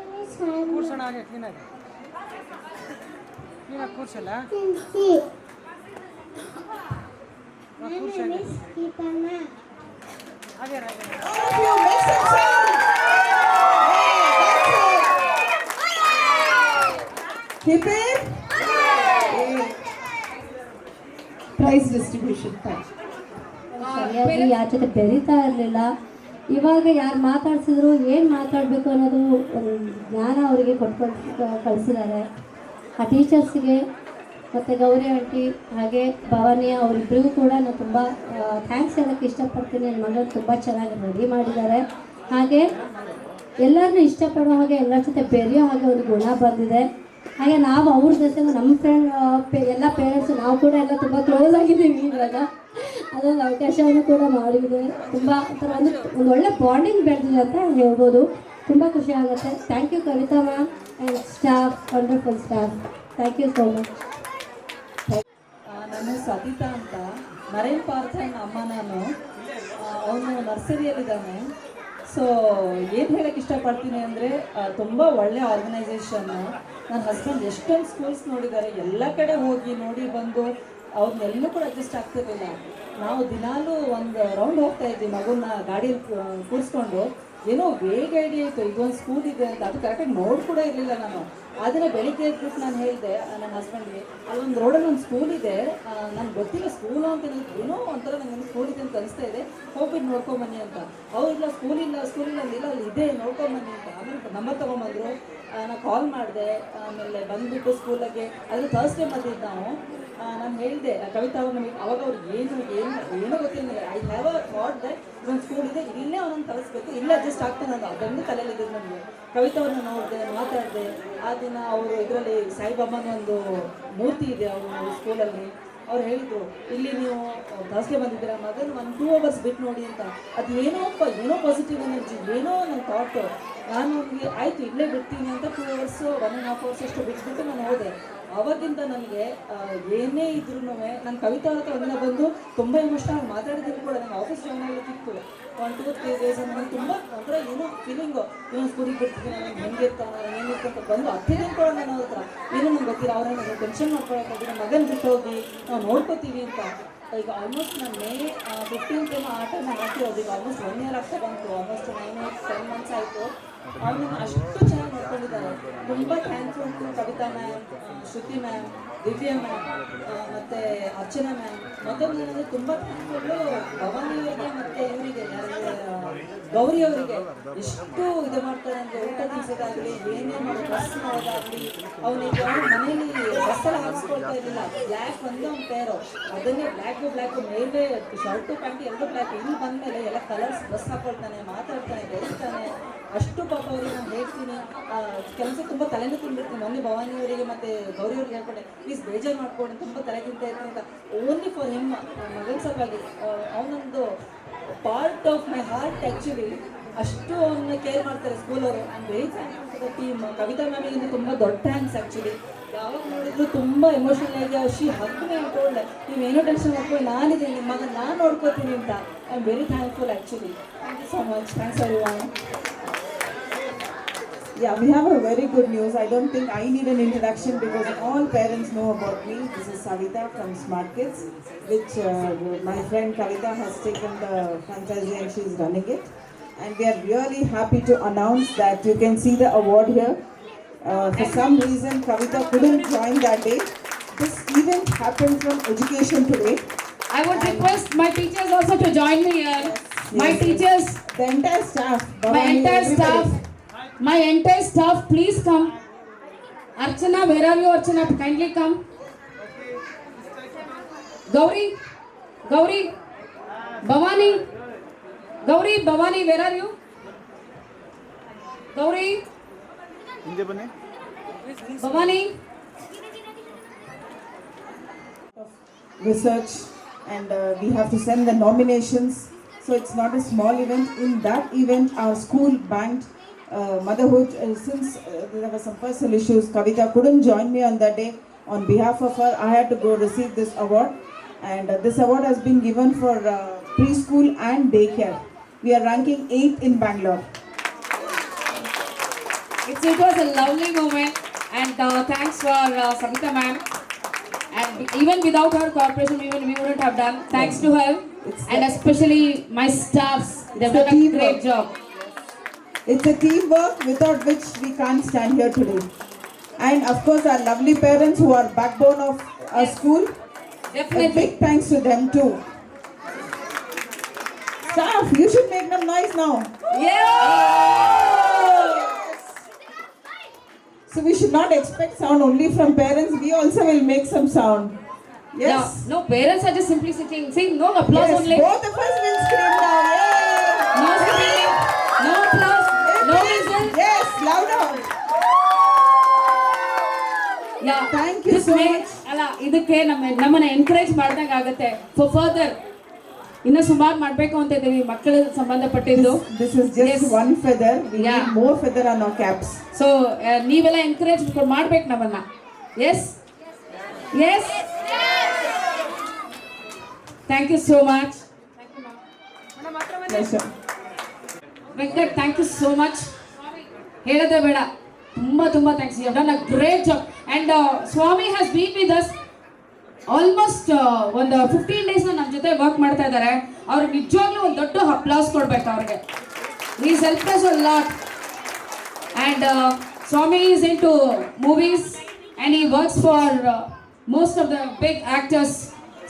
[SPEAKER 2] ಕೂರ್ಸೋಣ ಹಾಗೆ ಕ್ಲೀನಾಗಿ ಕೂರ್ಸಲ್ಲ ಕೂರ್ಸಂಗೆ ಹಾಗೆ
[SPEAKER 1] ಪ್ರೈಸ್ ಡಿಸ್ಟ್ರಿಬ್ಯೂಷನ್
[SPEAKER 4] ಸರಿಯಾಗಿ ಯಾರ ಜೊತೆ ಬೆರೀತಾ ಇರಲಿಲ್ಲ. ಇವಾಗ ಯಾರು ಮಾತಾಡ್ಸಿದ್ರು ಏನು ಮಾತಾಡಬೇಕು ಅನ್ನೋದು ಒಂದು ಜ್ಞಾನ ಅವರಿಗೆ ಕೊಟ್ಕೊಂಡು ಕಳಿಸಿದ್ದಾರೆ. ಆ ಟೀಚರ್ಸ್ಗೆ ಮತ್ತು ಗೌರಿ ಆಂಟಿ ಹಾಗೆ ಭವಾನಿ ಅವರಿಬ್ಬರಿಗೂ ಕೂಡ ನಾನು ತುಂಬ ಥ್ಯಾಂಕ್ಸ್ ಹೇಳೋಕ್ಕೆ ಇಷ್ಟಪಡ್ತೀನಿ. ನನ್ನ ಮಗಳು ತುಂಬ ಚೆನ್ನಾಗಿ ರೆಡಿ ಮಾಡಿದ್ದಾರೆ. ಹಾಗೆ ಎಲ್ಲರನ್ನೂ ಇಷ್ಟಪಡೋ ಹಾಗೆ ಎಲ್ಲರ ಜೊತೆ ಬೆರೆಯೋ ಹಾಗೆ ಒಂದು ಗುಣ ಬಂದಿದೆ. ಹಾಗೆ ನಾವು ಅವ್ರ ಜೊತೆ ನಮ್ಮ ಎಲ್ಲ ಪೇರೆಂಟ್ಸು ನಾವು ಕೂಡ ಎಲ್ಲ ತುಂಬ ಕ್ಲೋಸ್ ಆಗಿದ್ದೀವಿ. ಇವಾಗ ಅದೊಂದು ಅವಕಾಶವನ್ನು ಕೂಡ ಮಾಡಿದೆ. ತುಂಬ ಒಂಥರ ಒಂದು ಒಳ್ಳೆ ಬಾಂಡಿಂಗ್ ಬೆಳೆದಿದೆ ಅಂತ ಹೇಳ್ಬೋದು. ತುಂಬ ಖುಷಿ ಆಗುತ್ತೆ. Thank you Kavita ma'am and staff, wonderful staff. Thank you so much.
[SPEAKER 12] ನಾನು ಸವಿತಾ ಅಂತ, ನರೇನ್ ಪಾರ್ಥನ್ ಅಮ್ಮ. ನಾನು ಅವನು ನರ್ಸರಿಯಲ್ಲಿದ್ದಾನೆ. ಸೊ ಏನು ಹೇಳೋಕ್ಕೆ ಇಷ್ಟಪಡ್ತೀನಿ ಅಂದರೆ ತುಂಬ ಒಳ್ಳೆಯ ಆರ್ಗನೈಸೇಷನ್ನು. ನನ್ನ ಹಸ್ಬೆಂಡ್ ಎಷ್ಟೊಂದು ಸ್ಕೂಲ್ಸ್ ನೋಡಿದ್ದಾರೆ, ಎಲ್ಲ ಕಡೆ ಹೋಗಿ ನೋಡಿ ಬಂದು ಅವ್ರನ್ನೆಲ್ಲೂ ಕೂಡ ಅಡ್ಜಸ್ಟ್ ಆಗ್ತಿರ್ಲಿಲ್ಲ. ನಾವು ದಿನಾಲೂ ಒಂದು ರೌಂಡ್ ಹೋಗ್ತಾ ಇದ್ವಿ ಮಗುನ ಗಾಡಿಯಲ್ಲಿ ಕೂರಿಸ್ಕೊಂಡು. ಏನೋ ಬೇಗ ಐಡಿಯಾ ಇತ್ತು ಇದೊಂದು ಸ್ಕೂಲ್ ಇದೆ ಅಂತ. ಅದು ಕರೆಕ್ಟಾಗಿ ನೋಡಿ ಕೂಡ ಇರಲಿಲ್ಲ ನಾನು. ಅದನ್ನು ಬೆಳಿಗ್ಗೆ ಎದ್ಬಿಟ್ಟು ನಾನು ಹೇಳಿದೆ ನನ್ನ ಹಸ್ಬೆಂಡ್ಗೆ, ಅಲ್ಲೊಂದು ರೋಡಲ್ಲಿ ಒಂದು ಸ್ಕೂಲ್ ಇದೆ, ನನಗೆ ಗೊತ್ತಿಲ್ಲ ಸ್ಕೂಲು ಅಂತ, ಏನೋ ಒಂಥರ ನನಗೆ ಸ್ಕೂಲ್ ಇದೆ ಅಂತ ಅನಿಸ್ತಾ ಇದೆ, ಹೋಗ್ಬಿಟ್ಟು ನೋಡ್ಕೊಂಬನ್ನಿ ಅಂತ. ಅವ್ರಿಲ್ಲ ಸ್ಕೂಲಿಲ್ಲ ಅಂದಿಲ್ಲ, ಅಲ್ಲಿ ಇದೆ ನೋಡ್ಕೊಂಬನ್ನಿ ಅಂತ. ಆಮೇಲೆ ನಂಬರ್ ತೊಗೊಂಬಂದರು. ನಾನು ಕಾಲ್ ಮಾಡಿದೆ. ಆಮೇಲೆ ಬಂದುಬಿಟ್ಟು ಸ್ಕೂಲಾಗೆ ಅದು ಥರ್ಸ್ಡೇ ಬಂದಿದ್ದು ನಾವು. ನಾನು ಹೇಳಿದೆ ಕವಿತಾ ಅವ್ರನ್ನ ಅವಾಗ ಅವ್ರು ಏನೋ ಗೊತ್ತಿಲ್ಲ. I have a thought that ಒಂದು ಸ್ಕೂಲ್ ಇದೆ, ಇಲ್ಲೇ ಅವನನ್ನು ಕಳಿಸ್ಬೇಕು, ಇಲ್ಲ ಅಡ್ಜಸ್ಟ್ ಆಗ್ತಾನೆ ಅನ್ನೋದು ಅದೊಂದು ತಲೆಯಲ್ಲಿದೆ ನನಗೆ. ಕವಿತಾ ಅವ್ರನ್ನ ನೋಡಿದೆ, ಮಾತಾಡಿದೆ. ಆ ದಿನ ಅವರು ಇದರಲ್ಲಿ ಸಾಯಿಬಾಬಾನ ಒಂದು ಮೂರ್ತಿ ಇದೆ ಅವರು ಸ್ಕೂಲಲ್ಲಿ. ಅವ್ರು ಹೇಳಿದರು, ಇಲ್ಲಿ ನೀವು ಥರ್ಸ್ಡೇ ಬಂದಿದ್ದೀರಾ ಮಗನ 1-2 hours ಬಿಟ್ಟು ನೋಡಿ ಅಂತ. ಅದು ಏನೋ ಪಾಸಿಟಿವ್ ಎನರ್ಜಿ, ಏನೋ ನನ್ನ ಥಾಟು. ನಾನು ನನಗೆ ಆಯಿತು ಇಲ್ಲೇ ಬಿಡ್ತೀನಿ ಅಂತ 2 hours 1.5 hours ಅಷ್ಟು ಬಿಟ್ಬಿಟ್ಟು ನಾನು ಹೋದೆ. ಅವಾಗಿಂದ ನನಗೆ ಏನೇ ಇದ್ರೂ ನಾನು ಕವಿತಾ ಹತ್ರ ಒಂದಿನ ಬಂದು ತುಂಬ ಎಮೋಷನಲ್ ಮಾತಾಡಿದ್ದೀನಿ ಕೂಡ. ನನಗೆ ಆಫೀಸ್ ಜಾಯ್ನ್ ಆಗಲಿಕ್ಕಿತ್ತು. 1 2 3 ಡೇಸ್ ನನಗೆ ತುಂಬ ಅಂದರೆ ಏನೋ ಫೀಲಿಂಗು ಏನೋ ಸ್ಕೂಲಿಗೆ ಬಿಡ್ತೀನಿ ನನಗೆ ಹೆಂಗಿರ್ತಾನೆ ಏನಿರ್ತಂತ ಬಂದು 10 ದಿನ ಕೂಡ ನಾನು ಅವ್ರ ಹತ್ರ ಏನೋ ನಂಗೆ ಗೊತ್ತಿಲ್ಲ ಅವ್ರನ್ನ ಟೆನ್ಷನ್ ಮಾಡ್ಕೊಳಕ್ಕಾಗಿ ನಮ್ಮ ಮಗನ ಬಿಟ್ಟು ಹೋಗಿ ನಾವು ನೋಡ್ಕೋತೀವಿ ಅಂತ. ಈಗ ಆಲ್ಮೋಸ್ಟ್ ನಾನು ಮೇ 15th ಆ ಟೈಮ್ ಹಾಕಿರೋದು. ಈಗ ಆಲ್ಮೋಸ್ಟ್ 1 year ಆಗ್ತಾ ಬಂತು, ಆಲ್ಮೋಸ್ಟ್ 10 months ಆಯಿತು. ಅವ್ರನ್ನ ಅಷ್ಟು ಚೆನ್ನಾಗಿ ನೋಡ್ಕೊಂಡಿದ್ದಾರೆ. ತುಂಬ thankful to Kavita ma'am, Shruti ma'am, Divya ma'am ಮತ್ತು ಅರ್ಚನಾ ಮ್ಯಾಮ್. ಮೊದಲು ತುಂಬ ಥ್ಯಾಂಕ್ಫುಲ್ಲು ಭವಾನಿಯವರಿಗೆ ಮತ್ತು ಇವರಿಗೆ ಗೌರಿ ಅವರಿಗೆ. ಎಷ್ಟು ಇದು ಮಾಡ್ತಾರೆ ಅಂದರೆ ಊಟ ತಿನ್ಸೋದಾಗಲಿ, ಏನೇ ಮಾಡೋ ಡ್ರೆಸ್ ಮಾಡೋದಾಗಲಿ, ಅವನಿಗೆ ಮನೇಲಿ ಡ್ರೆಸ್ಸೆಲ್ಲ ಹಾಕ್ಸ್ಕೊಳ್ತಾ ಇರಲಿಲ್ಲ. ಬ್ಲ್ಯಾಕ್ ಒಂದು ಅವ್ನು ಪೇರು, ಅದನ್ನೇ ಬ್ಲ್ಯಾಕು ಮೇಲೆ ಶರ್ಟು ಪ್ಯಾಂಟ್ ಎಲ್ಲೂ ಬ್ಲ್ಯಾಕ್. ಇಲ್ಲಿ ಬಂದಮೇಲೆ ಎಲ್ಲ ಕಲರ್ಸ್ ಡ್ರೆಸ್ ಹಾಕೊಳ್ತಾನೆ, ಮಾತಾಡ್ತಾನೆ, ಬೆಳಿತಾನೆ. ಅಷ್ಟು ಪಾಪ ಅವ್ರಿಗೆ ನಾನು ಹೇಳ್ತೀನಿ, ಕೆಲಸ ತುಂಬ ತಲೆನೂ ತುಂಬಿರ್ತೀನಿ. ಮೊನ್ನೆ ಭವಾನಿಯವರಿಗೆ ಮತ್ತು ಗೌರಿಯವ್ರಿಗೆ ಹೇಳ್ಕೊಂಡೆ, ಪ್ಲೀಸ್ ಬೇಜಾರು ಮಾಡ್ಕೊಂಡು ತುಂಬ ತಲೆ ತಿಂತ ಇರ್ತೀನಿ ಅಂತ. ಓನ್ಲಿ ಫಾರ್ ಹಿಮ್, ಮಗನ ಸಲುವಾಗಿ. ಅವನೊಂದು part of my heart actually. ಅಷ್ಟು ಅವನ್ನ ಕೇರ್ ಮಾಡ್ತಾರೆ ಸ್ಕೂಲವರು. I am very thankful to team. Kavitha ಮ್ಯಾಮಿಗಿಂತ ತುಂಬ ದೊಡ್ಡ ಥ್ಯಾಂಕ್ಸ್ ಆ್ಯಕ್ಚುಲಿ. ಯಾವಾಗ ನೋಡಿದ್ರು ತುಂಬ ಎಮೋಷನಲ್ ಆಗಿ ಶಿ ಹಗ್ಗನೇ ಅನ್ಕೊಂಡೆ, ನೀವೇನೋ ಟೆನ್ಷನ್ ಮಾಡ್ಕೊಂಡು ನಾನಿದ್ದೀನಿ, ನಿಮ್ಮ ಮಗ ನಾನು ನೋಡ್ಕೋತೀನಿ ಅಂತ. I am very thankful actually. Thank you so much. Thanks everyone.
[SPEAKER 13] Yeah, we have a very good news. I don't think I need an introduction because all parents know about me. This is Savita from Smart Kids, which my friend Kavita has taken the franchisee and she is running it. And we are really happy to announce that you can see the award here. For some reason, Kavita couldn't join that day. This event happened from education today.
[SPEAKER 14] I would request my teachers also to join me here. My teachers,
[SPEAKER 13] the entire staff,
[SPEAKER 14] my entire staff, please come. Archana, where are you, Archana? Kindly come. Gauri, Bhavani, where are you? Gauri, Bhavani.
[SPEAKER 13] Research and we have to send the nominations. So it's not a small event. In that event, our school banked motherhood. Since there were some personal issues, Kavita couldn't join me on that day. On behalf of her, I had to go receive this award. And this award has been given for preschool and daycare. We are ranking 8th in Bangalore.
[SPEAKER 14] It was a lovely moment, and thanks for Savita ma'am. And even without her cooperation, we wouldn't have done. Thanks to her, and especially my staffs. They've done a great job.
[SPEAKER 13] It's a teamwork without which we can't stand here today. And of course, our lovely parents who are backbone of our school.
[SPEAKER 14] Definitely.
[SPEAKER 13] A big thanks to them too. Staff, you should make them noise now.
[SPEAKER 14] Yeah!
[SPEAKER 13] So we should not expect sound only from parents. We also will make some sound. Yes.
[SPEAKER 14] No, parents are just simply sitting. See, no applause
[SPEAKER 13] Yes,
[SPEAKER 14] only.
[SPEAKER 13] both of us will scream now. Yay!
[SPEAKER 14] No screaming, no applause, no whistle.
[SPEAKER 13] Yes, louder.
[SPEAKER 14] Yeah.
[SPEAKER 13] Thank you so much.
[SPEAKER 14] ಅಲ್ಲ ಇದಕ್ಕೆ ನಮ್ಮನ್ನ encourage ಮಾಡ್ದಂಗೆ ಆಗುತ್ತೆ for further. ಇನ್ನು ಸುಮಾರು ಮಾಡಬೇಕು ಅಂತ ಇದ್ದೀವಿ ಮಕ್ಕಳ ಸಂಬಂಧಪಟ್ಟಿದ್ದು.
[SPEAKER 13] This is just one feather. We need more feather on our caps.
[SPEAKER 14] ಸೊ ನೀವೆಲ್ಲ ಎನ್ಕರೇಜ್ ಮಾಡ್ಬೇಕು ನಮ್ಮನ್ನ. Yes thank you so much.
[SPEAKER 13] Pleasure.
[SPEAKER 14] Venkat, thank you so much. ಹೇಳೋದೇ ಬೇಡ, ತುಂಬ thanks. You have done a great job. And Swami has been with us almost ಒಂದು 15 days ನಮ್ಮ ಜೊತೆ ವರ್ಕ್ ಮಾಡ್ತಾ ಇದ್ದಾರೆ. ಅವ್ರಿಗೆ ನಿಜವಾಗ್ಲೂ ಒಂದು ದೊಡ್ಡ ಅಪ್ಲಾಸ್ ಕೊಡ್ಬೇಕು ಅವ್ರಿಗೆ. Is help us a lot. And Swami is into movies and ಈ works for most of the big actors.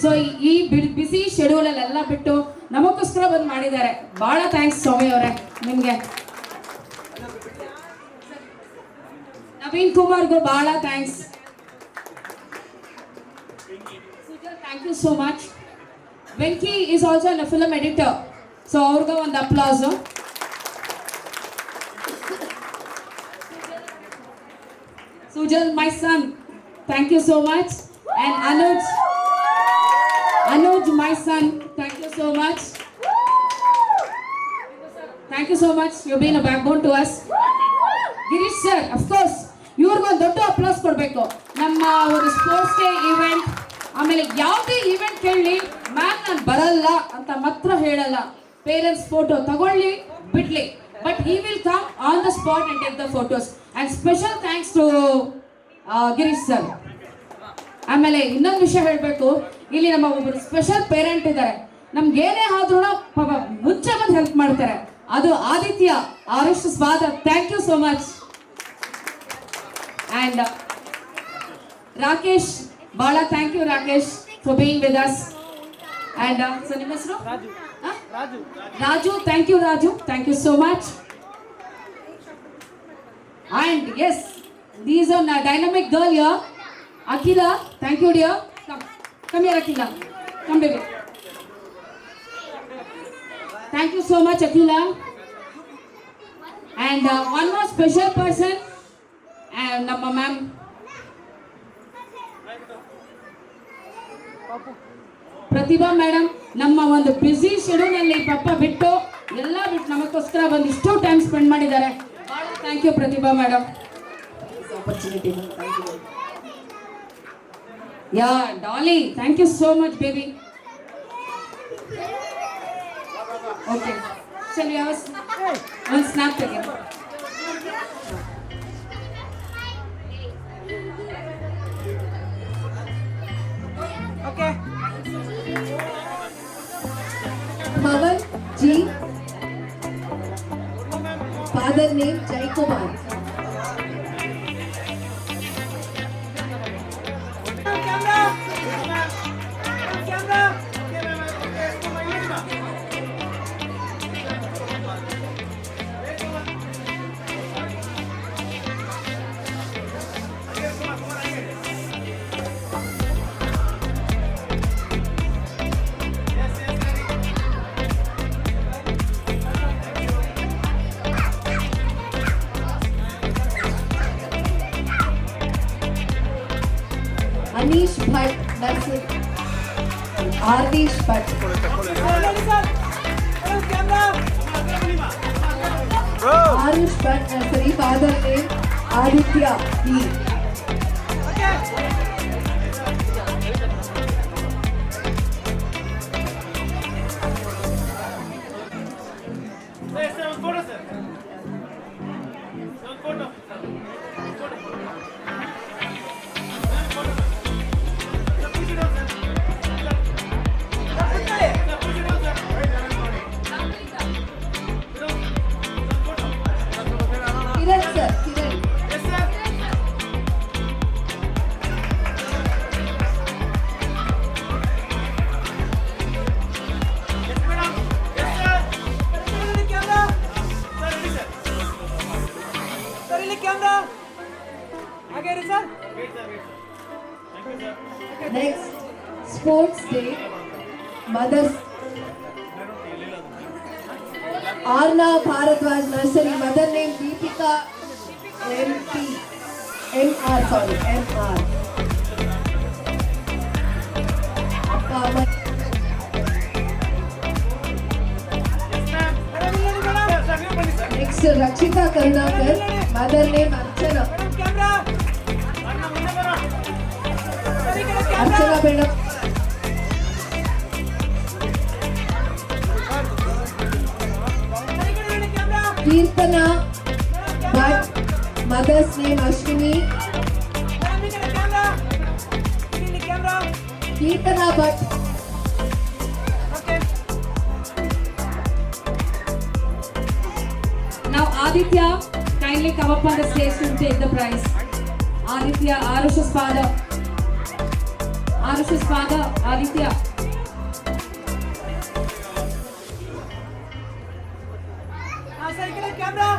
[SPEAKER 14] So ಈ ಬಿಸಿ ಶೆಡ್ಯೂಲಲ್ಲೆಲ್ಲ ಬಿಟ್ಟು ನಮಗೋಸ್ಕರ ಬಂದು ಮಾಡಿದ್ದಾರೆ. ಭಾಳ ಥ್ಯಾಂಕ್ಸ್ ಸ್ವಾಮಿ ಅವರೇ ನಿಮಗೆ. ನವೀನ್ ಕುಮಾರ್ಗೂ ಭಾಳ thanks. Thank you so much. Venki is also a film editor. So ಅವ್ರಿಗೂ ಒಂದು applause. Sujal, my son, thank you so much. And Anuj, my son, thank you so much. Thank you so much. You've been a backbone to us. Girish sir, of course, ಇವ್ರಿಗೂ ಒಂದು ದೊಡ್ಡ applause ಕೊಡಬೇಕು. ನಮ್ಮ ಒಂದು sports day event, ಆಮೇಲೆ ಯಾವುದೇ event ಕೇಳಿ ma'am ನಾನು ಬರಲ್ಲ ಅಂತ ಮಾತ್ರ ಹೇಳಲ್ಲ. ಪೇರೆಂಟ್ಸ್ ಫೋಟೋ ತಗೊಳ್ಳಿ ಬಿಡ್ಲಿ, but he will come on the spot and take the photos. And special thanks to Girish sir. ಆಮೇಲೆ ಇನ್ನೊಂದು ವಿಷಯ ಹೇಳಬೇಕು, ಇಲ್ಲಿ ನಮ್ಮ ಒಬ್ಬರು ಸ್ಪೆಷಲ್ ಪೇರೆಂಟ್ ಇದ್ದಾರೆ, ನಮ್ಗೆ ಏನೇ ಆದ್ರೂ ಪಾಪ ಮುಂಚೆ ಬಂದು ಹೆಲ್ಪ್ ಮಾಡ್ತಾರೆ. ಅದು Aditya Arush father. Thank you so much. And Rakesh, ಬಹಳ thank you Rakesh for being with us. And so ನಿಮ್ಮ ಹೆಸರು Raju. Thank you Raju, thank you so much. And yes, these are dynamic girl here. Akila, thank you dear. Come here Akila. Come baby. Thank you so much Akila. And one more special person, and Namma ma'am. Pratibha madam, ನಮ್ಮ ಒಂದು busy schedule ಅಲ್ಲಿ ಪಾಪ ಬಿಟ್ಟು ಎಲ್ಲ ಬಿಟ್ಟು ನಮಗೋಸ್ಕರ ಬಂದು ಇಷ್ಟು ಟೈಮ್ ಸ್ಪೆಂಡ್ ಮಾಡಿದ್ದಾರೆ. Thank you Pratibha madam. Yeah, Dolly, thank you so much, baby. Okay, shall we have one snap together?
[SPEAKER 2] Okay.
[SPEAKER 1] Pawan G. Father name Jai Kumar. Anish Bhatt, Nursery. Ardish Bhatt. Arush Bhatt, Nursery. Father name Aditya B. Kiran sir, Kiran.
[SPEAKER 2] Yes sir. Yes madam. Yes sir. Ready camera. Sir ready sir. Sir ready camera. Again ready sir. Wait sir, wait sir. Thank you sir.
[SPEAKER 1] Next, Sports Day. Mothers. Arna Bharadwaj, Nursery. Mother name Deepika MR. Appa Amma. Next, Rakshita Karunakar. Mother name Archana. Archana madam. Kirtana Bhatt, mother's name Ashwini. Kirtana Bhatt.
[SPEAKER 14] Now Aditya, kindly come up on the stage to take the prize. Aditya, Arush's father. Arush's father, Aditya.
[SPEAKER 2] Sir ready camera.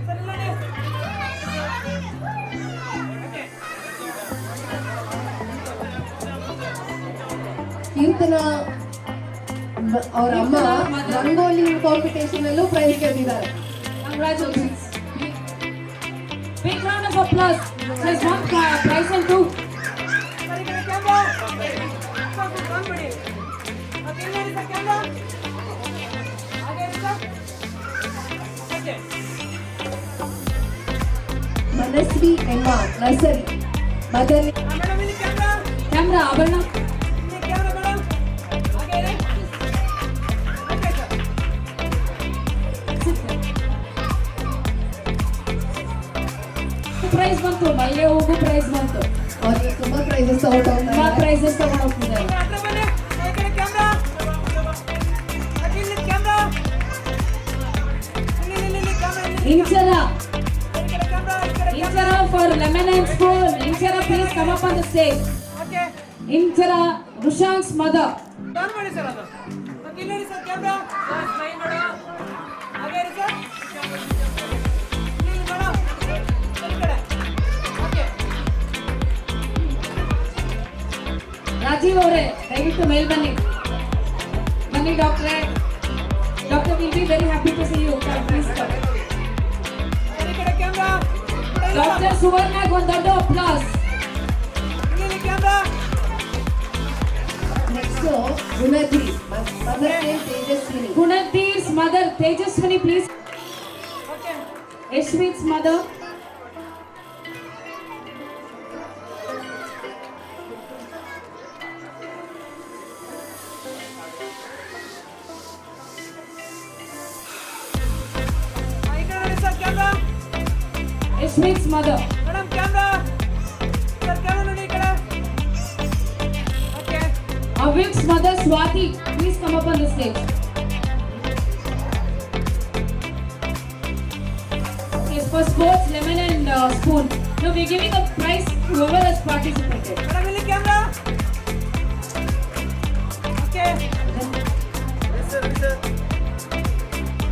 [SPEAKER 2] Sir ready.
[SPEAKER 1] ಕೀರ್ತನ ಅವ್ರ ಅಮ್ಮ rangoli competition ಅಲ್ಲೂ price ಗೆದ್ದಿದ್ದಾರೆ.
[SPEAKER 14] Congratulations. Big round of applause. There's one prize and two.
[SPEAKER 2] Sir ready camera. Sir come ready. Okay ready sir camera. Again sir. Okay.
[SPEAKER 1] Manasvi Emma, Nursery. Mother name
[SPEAKER 2] Madam ready camera.
[SPEAKER 14] Camera, Abarna.
[SPEAKER 2] Camera madam. Again. Okay sir.
[SPEAKER 14] Prize ಬಂತು, ಮಲ್ಗೆ ಹೂಗೂ price ಬಂತು.
[SPEAKER 1] ಅವ್ರಿಗೆ ತುಂಬಾ prices out
[SPEAKER 14] ತುಂಬಾ prices ತಗೊಂಡು ಹೋಗ್ತಿದ್ದಾರೆ.
[SPEAKER 2] ಹತ್ರ ಬನ್ನಿ. ಈ ಕಡೆ ಕ್ಯಾಮ್ರಾ. ಇಲ್ಲಿ ಕ್ಯಾಮ್ರಾ. ಇಲ್ಲಿ ಕ್ಯಾಮ್ರಾ.
[SPEAKER 14] ಇಂಚರ
[SPEAKER 2] ಈ ಕಡೆ ಕ್ಯಾಮ್ರಾ. ಈ ಕಡೆ
[SPEAKER 14] Inchara for lemon and spoon. Inchara please come up on the stage.
[SPEAKER 2] Okay.
[SPEAKER 14] Inchara Rushank's mother.
[SPEAKER 2] Turn ಮಾಡಿ ಸರ್ ಅದು. ಓಕೆ ಇಲ್ಲಿ ನೋಡಿ ಸರ್ ಕ್ಯಾಮ್ರಾ. ಸ್ಮೈಲ್ ಮಾಡು. ಹಾಗೆ ಇರಿ ಸರ್. ಇಲ್ಲಿ ಮಾಡು. ಈ ಕಡೆ. ಓಕೆ.
[SPEAKER 14] ರಾಜೀವ್ ಅವರೇ ದಯವಿಟ್ಟು ಮೇಲ್ ಬನ್ನಿ. ಬನ್ನಿ ಡಾಕ್ಟ್ರೇ. Doctor will be very happy to see you. Please come.
[SPEAKER 2] ಈ ಕಡೆ ಕ್ಯಾಮ್ರಾ.
[SPEAKER 14] ಡಾಕ್ಟರ್ ಸುವರ್ಣಗೆ ಒಂದು ದೊಡ್ಡ ಅಪ್ಲಾಸ್.
[SPEAKER 2] ಇಲ್ಲಿ camera.
[SPEAKER 1] Next Gunati mother name Tejaswini.
[SPEAKER 14] Gunadhir's mother Tejaswini please.
[SPEAKER 2] Okay.
[SPEAKER 14] Yashvith's mother.
[SPEAKER 2] ಈ ಕಡೆ ನೋಡಿ sir camera.
[SPEAKER 14] Yashvith's mother.
[SPEAKER 2] Madam camera. Sir camera ನೋಡಿ ಈ ಕಡೆ. Okay.
[SPEAKER 14] Avik's mother Swati, please come up on the stage. Yes, for sports, lemon and spoon. Now we're giving a prize to whoever has participated.
[SPEAKER 2] Madam ಇಲ್ಲಿ camera. Okay. Yes sir sir.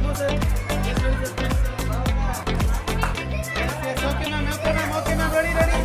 [SPEAKER 2] No sir. Yes sir. Okay ma'am. Okay ma'am. Ready ready.